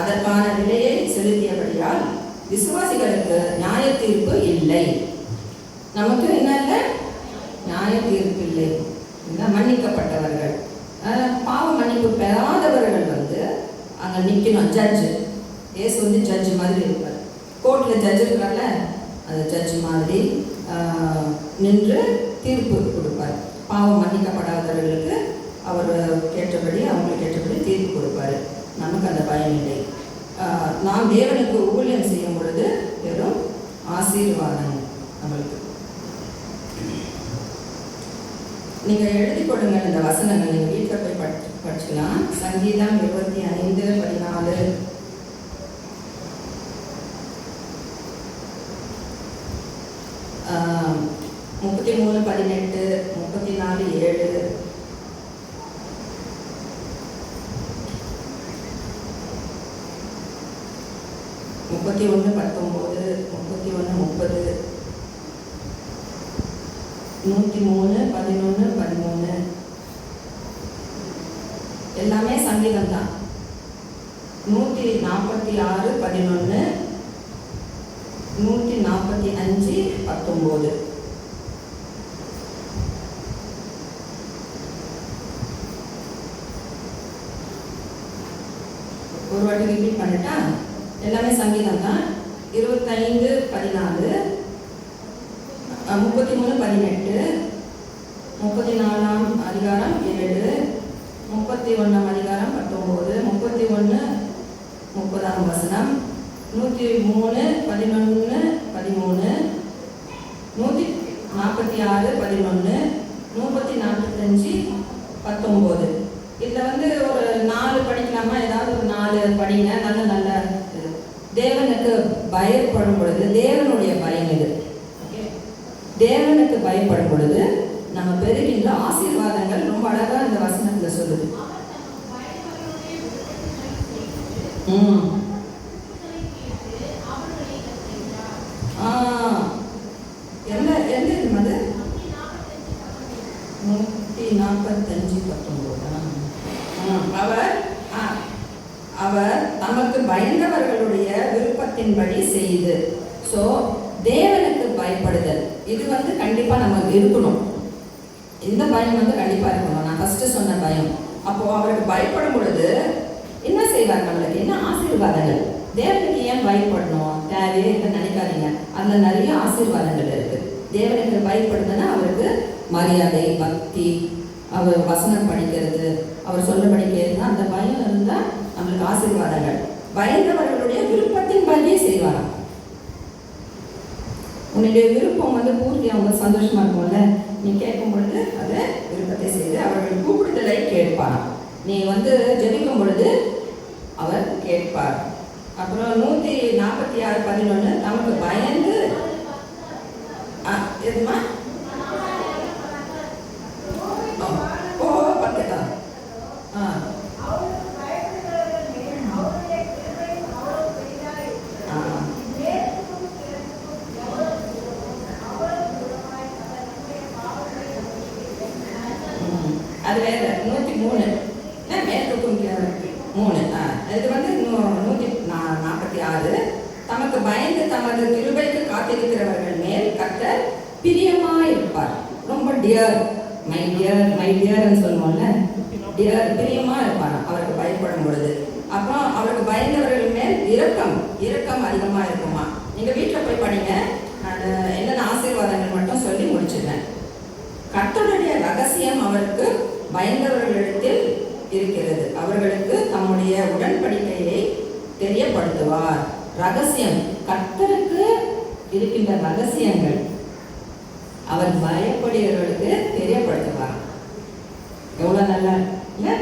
அதற்கான விலையை செலுத்தியபடியால் விசுவாசிகளுக்கு நியாய தீர்ப்பு இல்லை. நமக்கு என்ன இல்லை? நியாய தீர்ப்பு இல்லை. மன்னிக்கப்பட்டவர்கள், பாவ மன்னிப்பு பெறாதவர்கள் அங்கே நிற்கணும். ஜட்ஜு, இயேசு ஜட்ஜு மாதிரி இருப்பார். கோர்ட்டில் ஜட்ஜு இருக்கார்ல, அந்த ஜட்ஜு மாதிரி நின்று தீர்ப்பு கொடுப்பார். பாவம் மன்னிக்கப்படாதவர்களுக்கு அவர் அவங்களுக்கு ஏற்றபடி தீர்ப்பு கொடுப்பார். நமக்கு அந்த பயம் இல்லை. நாம் தேவனுக்கு ஊழியம் செய்யும் பொழுது வெறும் ஆசீர்வாதம் நம்மளுக்கு. நீங்கள் எழுதி கொடுங்க இந்த வசனங்கள், நீங்கள் வீட்டில் போய் படிச்சுக்கலாம். சங்கீதம் 25:14, ஆ 33:18, 34:7, 31:19, 31:30, 103, 11, 13 எல்லாமே சங்கீதம் தான். 146, 11, 145, 19. ஒரு வாட்டி ரிப்பீட் பண்ணிட்டா, எல்லாமே சங்கீதம் தான். 25, 14, 33, 18, 34 அதிகாரம் 7, 31 அதிகாரம் 19, 31, 30 வசனம், 103, 11, 13, 146, 11, 145, 19. இதில் ஒரு 4 படிக்கலாமா? ஏதாவது ஒரு 4 படிங்க. நல்ல தேவனுக்கு பயப்படும் பொழுது, தேவனுடைய பயம் இது. தேவனுக்கு பயப்படும் பொழுது நம்ம பெறுகின்ற ஆசீர்வாதங்கள் ரொம்ப அழகா இந்த வசனத்துல சொல்லுது. எந்த இது மது 145, 19. அவர் தமக்கு பயந்தவர்களுடைய விருப்பத்தின்படி செய்து. ஸோ தேவனுக்கு பயப்படுதல் இது கண்டிப்பா நமக்கு இருக்கணும். இந்த பயம் கண்டிப்பா இருக்கணும். நான் ஃபர்ஸ்ட் சொன்ன பயம். அப்போ அவருக்கு பயப்படும் பொழுது என்ன செய்வார்? நம்மளுக்கு என்ன ஆசீர்வாதங்கள். தேவனுக்கு ஏன் பயப்படணும்? தேவையே இல்லை நினைக்காதீங்க. அதுல நிறைய ஆசீர்வாதங்கள் இருக்கு. தேவனுக்கு பயப்படுதுன்னா அவருக்கு மரியாதை, பக்தி, அவர் வசனம் படிக்கிறது, அவர் சொல்லபடி கேட்குறா, அந்த பயம் இருந்தா நம்மளுக்கு ஆசீர்வாதங்கள். பயந்தவர்களுடைய விருப்பத்தின் படியே செய்வாராம். உன்னுடைய விருப்பம் பூர்த்தி அவங்க சந்தோஷமா இருக்கும்ல, நீ கேட்கும் பொழுது அதை விருப்பத்தை செய்து அவர்கள் கூப்பிடுதலை கேட்பாராம். நீ ஜெபிக்கும் பொழுது அவர் கேட்பார். அப்புறம் 146, 11 நமக்கு பயந்து எதுமா பத்துக்கா அது வேற 103 மேற்கும் 3. இது வந்து 146. தமக்கு பயந்து தமது கிருபைக்கு காத்திருக்கிறவர்கள் மேல் கர்த்தர் பிரியமாயிருப்பார். ரொம்ப டியர், மை டியர்ன்னு சொல்லுவோம்ல, டியர், பிரியமா இருப்பார் அவருக்கு பயப்படும் பொழுது. அப்புறம் அவருக்கு பயந்தவர்கள் மேல் இரக்கம் அதிகமா இருக்குமா. நீங்க வீட்டில் போய் படிங்க. நான் என்னென்ன ஆசீர்வாதங்கள் மட்டும் சொல்லி முடிச்சிடுறேன். கர்த்தருடைய ரகசியம் அவருக்கு பயந்தவர்களிடத்தில் இருக்கிறது, அவர்களுக்கு தம்முடைய உடன்படிக்கையை தெரியப்படுத்துவார். ரகசியம், கர்த்தருக்கு இருக்கின்ற ரகசியங்கள் அவர் பயப்படுகிறவர்களுக்கு தெரியப்படுத்துவார். எவ்வளோ நல்லா இல்லை?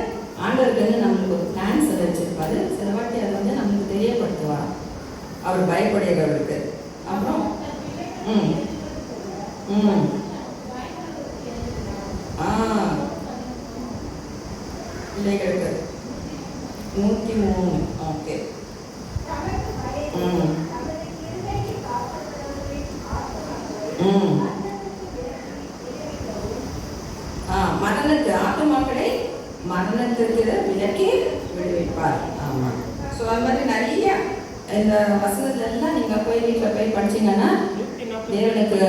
ஆண்டவருக்கு நம்மளுக்கு ஒரு பிளான்ஸ் வச்சிருப்பாரு. சில வாட்டி அதை வந்து நம்மளுக்கு தெரியப்படுத்துவார் அவர் பயப்படுகிறவர்களுக்கு. அப்புறம் பிள்ளைகளுக்கு 103. ஓகே. மரணத்து ஆத்துமாக்களை மரணத்துக்கு விலக்கி விடுவிப்பார். ஆமாம். ஸோ அது மாதிரி நிறைய இந்த வசனத்துல எல்லாம் நீங்க போய் வீட்டில் போய் படிச்சீங்கன்னா தேவனுக்கு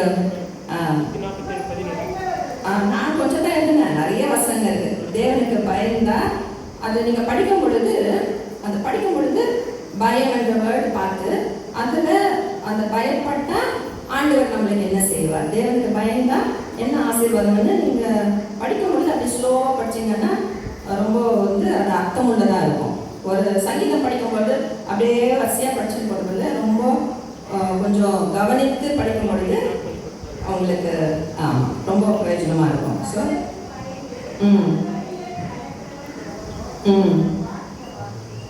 நான் கொஞ்சம் தான் எழுதுனேன், நிறைய வசனங்கள் இருக்கு. தேவனுக்கு பயந்தா அது நீங்க படிக்கும் பொழுது பயம் என்ற வேர்டு பார்த்து அதுல அந்த பயப்பட்டா ஆண்டவர் நம்மளுக்கு என்ன செய்வார், தேவனுக்கு பயந்தா என்ன ஆசீர்வாதம்னு நீங்க படிக்கும் பொழுது அப்படி ஸ்லோவா படிச்சீங்கன்னா ரொம்ப வந்து அது அர்த்தம் உள்ளதா இருக்கும். ஒரு சங்கீதம் படிக்கும்போது அப்படியே வரிசையா படிச்சுட்டு போகிறது ரொம்ப கொஞ்சம் கவனித்து படிக்கும் பொழுது அவங்களுக்கு ரொம்ப பிரயோஜனமா இருக்கும். ஸோ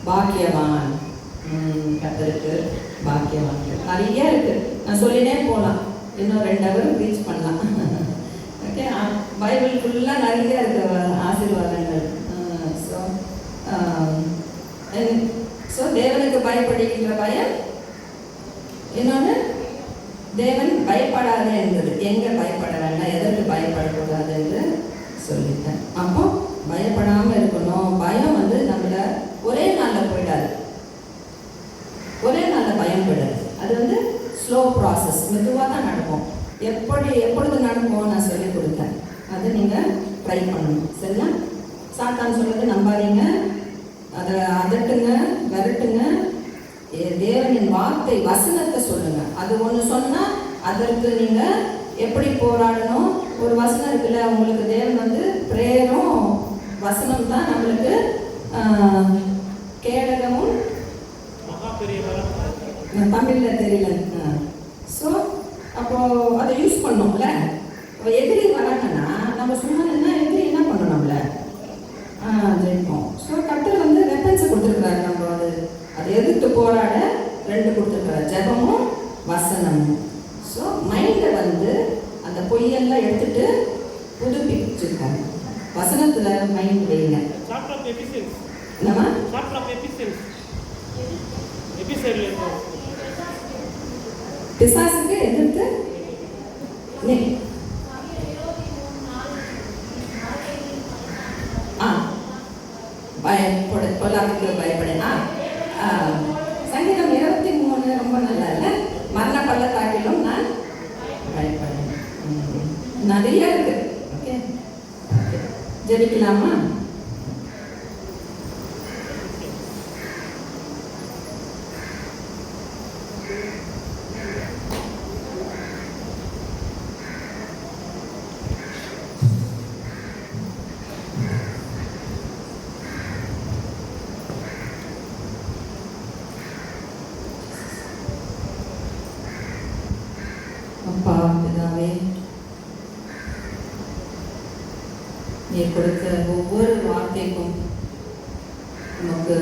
பாக்கியவான், கர்த்தருக்கு பாக்கியவான் நிறைய இருக்கு. நான் சொல்லினே போகலாம், இன்னும் 2 ஹவர் ரீச் பண்ணலாம். ஓகே, பைபிள் ஃபுல்லாக நிறைய இருக்கு ஆசீர்வாதங்கள். ஸோ தேவனுக்கு பயப்படுகின்ற பயம். இன்னொன்று, தேவன் பயப்படாத என்பது. எங்கே பயப்பட வேண்டாம், எதற்கு பயப்படக்கூடாது என்று சொல்லிட்டேன். அப்போ பயப்படாமல் இருக்கணும். பயம் வந்து நம்மள ஒரே நாளில் போயிடாது, ஒரே நாளில் பயம் போயிடாது. அது வந்து ஸ்லோ ப்ராசஸ், மெதுவாக தான் நடக்கும். எப்பொழுது நடக்கும் நான் சொல்லி கொடுத்தேன், அதை நீங்கள் ட்ரை பண்ணணும். சரியா? சாத்தான் சொல்றது நம்பாதீங்க, அதை அதட்டுங்க, விரட்டுங்க. தேவனின் வார்த்தை வசனத்தை சொல்லுங்க. அது ஒன்று சொன்னா அதற்கு நீங்க எப்படி போராடணும். ஒரு வசனம் இருக்குல்ல உங்களுக்கு, தேவன் வந்து பிரேயரும் வசனம் தான் நம்மளுக்கு கேடகமும், தமிழ்ல தெரியல. ஸோ அப்போ அதை யூஸ் பண்ணோம்ல. எதிரி வராங்கன்னா நம்ம சும்மா எதிரி என்ன பண்ணணும், நம்மள ஜெயிப்போம். ஸோ கர்த்தர் வந்து வெப்பன்ஸை கொடுத்துருக்குறாரு. நம்ம அதை எதிர்த்து போராட 2 கொடுத்துருக்குறாரு, ஜெபமும் வசனமும். ஸோ மைண்டை வந்து அந்த பொய்யெல்லாம் எடுத்துட்டு புதுப்பிச்சிருக்கோம். வசனத்துல மைண்ட் வைங்க. என்னமா பிசாசுக்கு எதிர்த்து பொல்லாப்புக்கு பயப்படு. சங்கீதம் 23 ரொம்ப நல்லா இல்லை? மரண பள்ளத்தாக்கிலும் நான் பயப்படேன். நிறைய இருக்கு. ஓகே, ஜெபிக்கலாமா? அப்பா பிதாவே, நீ கொடுத்த ஒவ்வொரு வார்த்தைக்கும் உனக்கு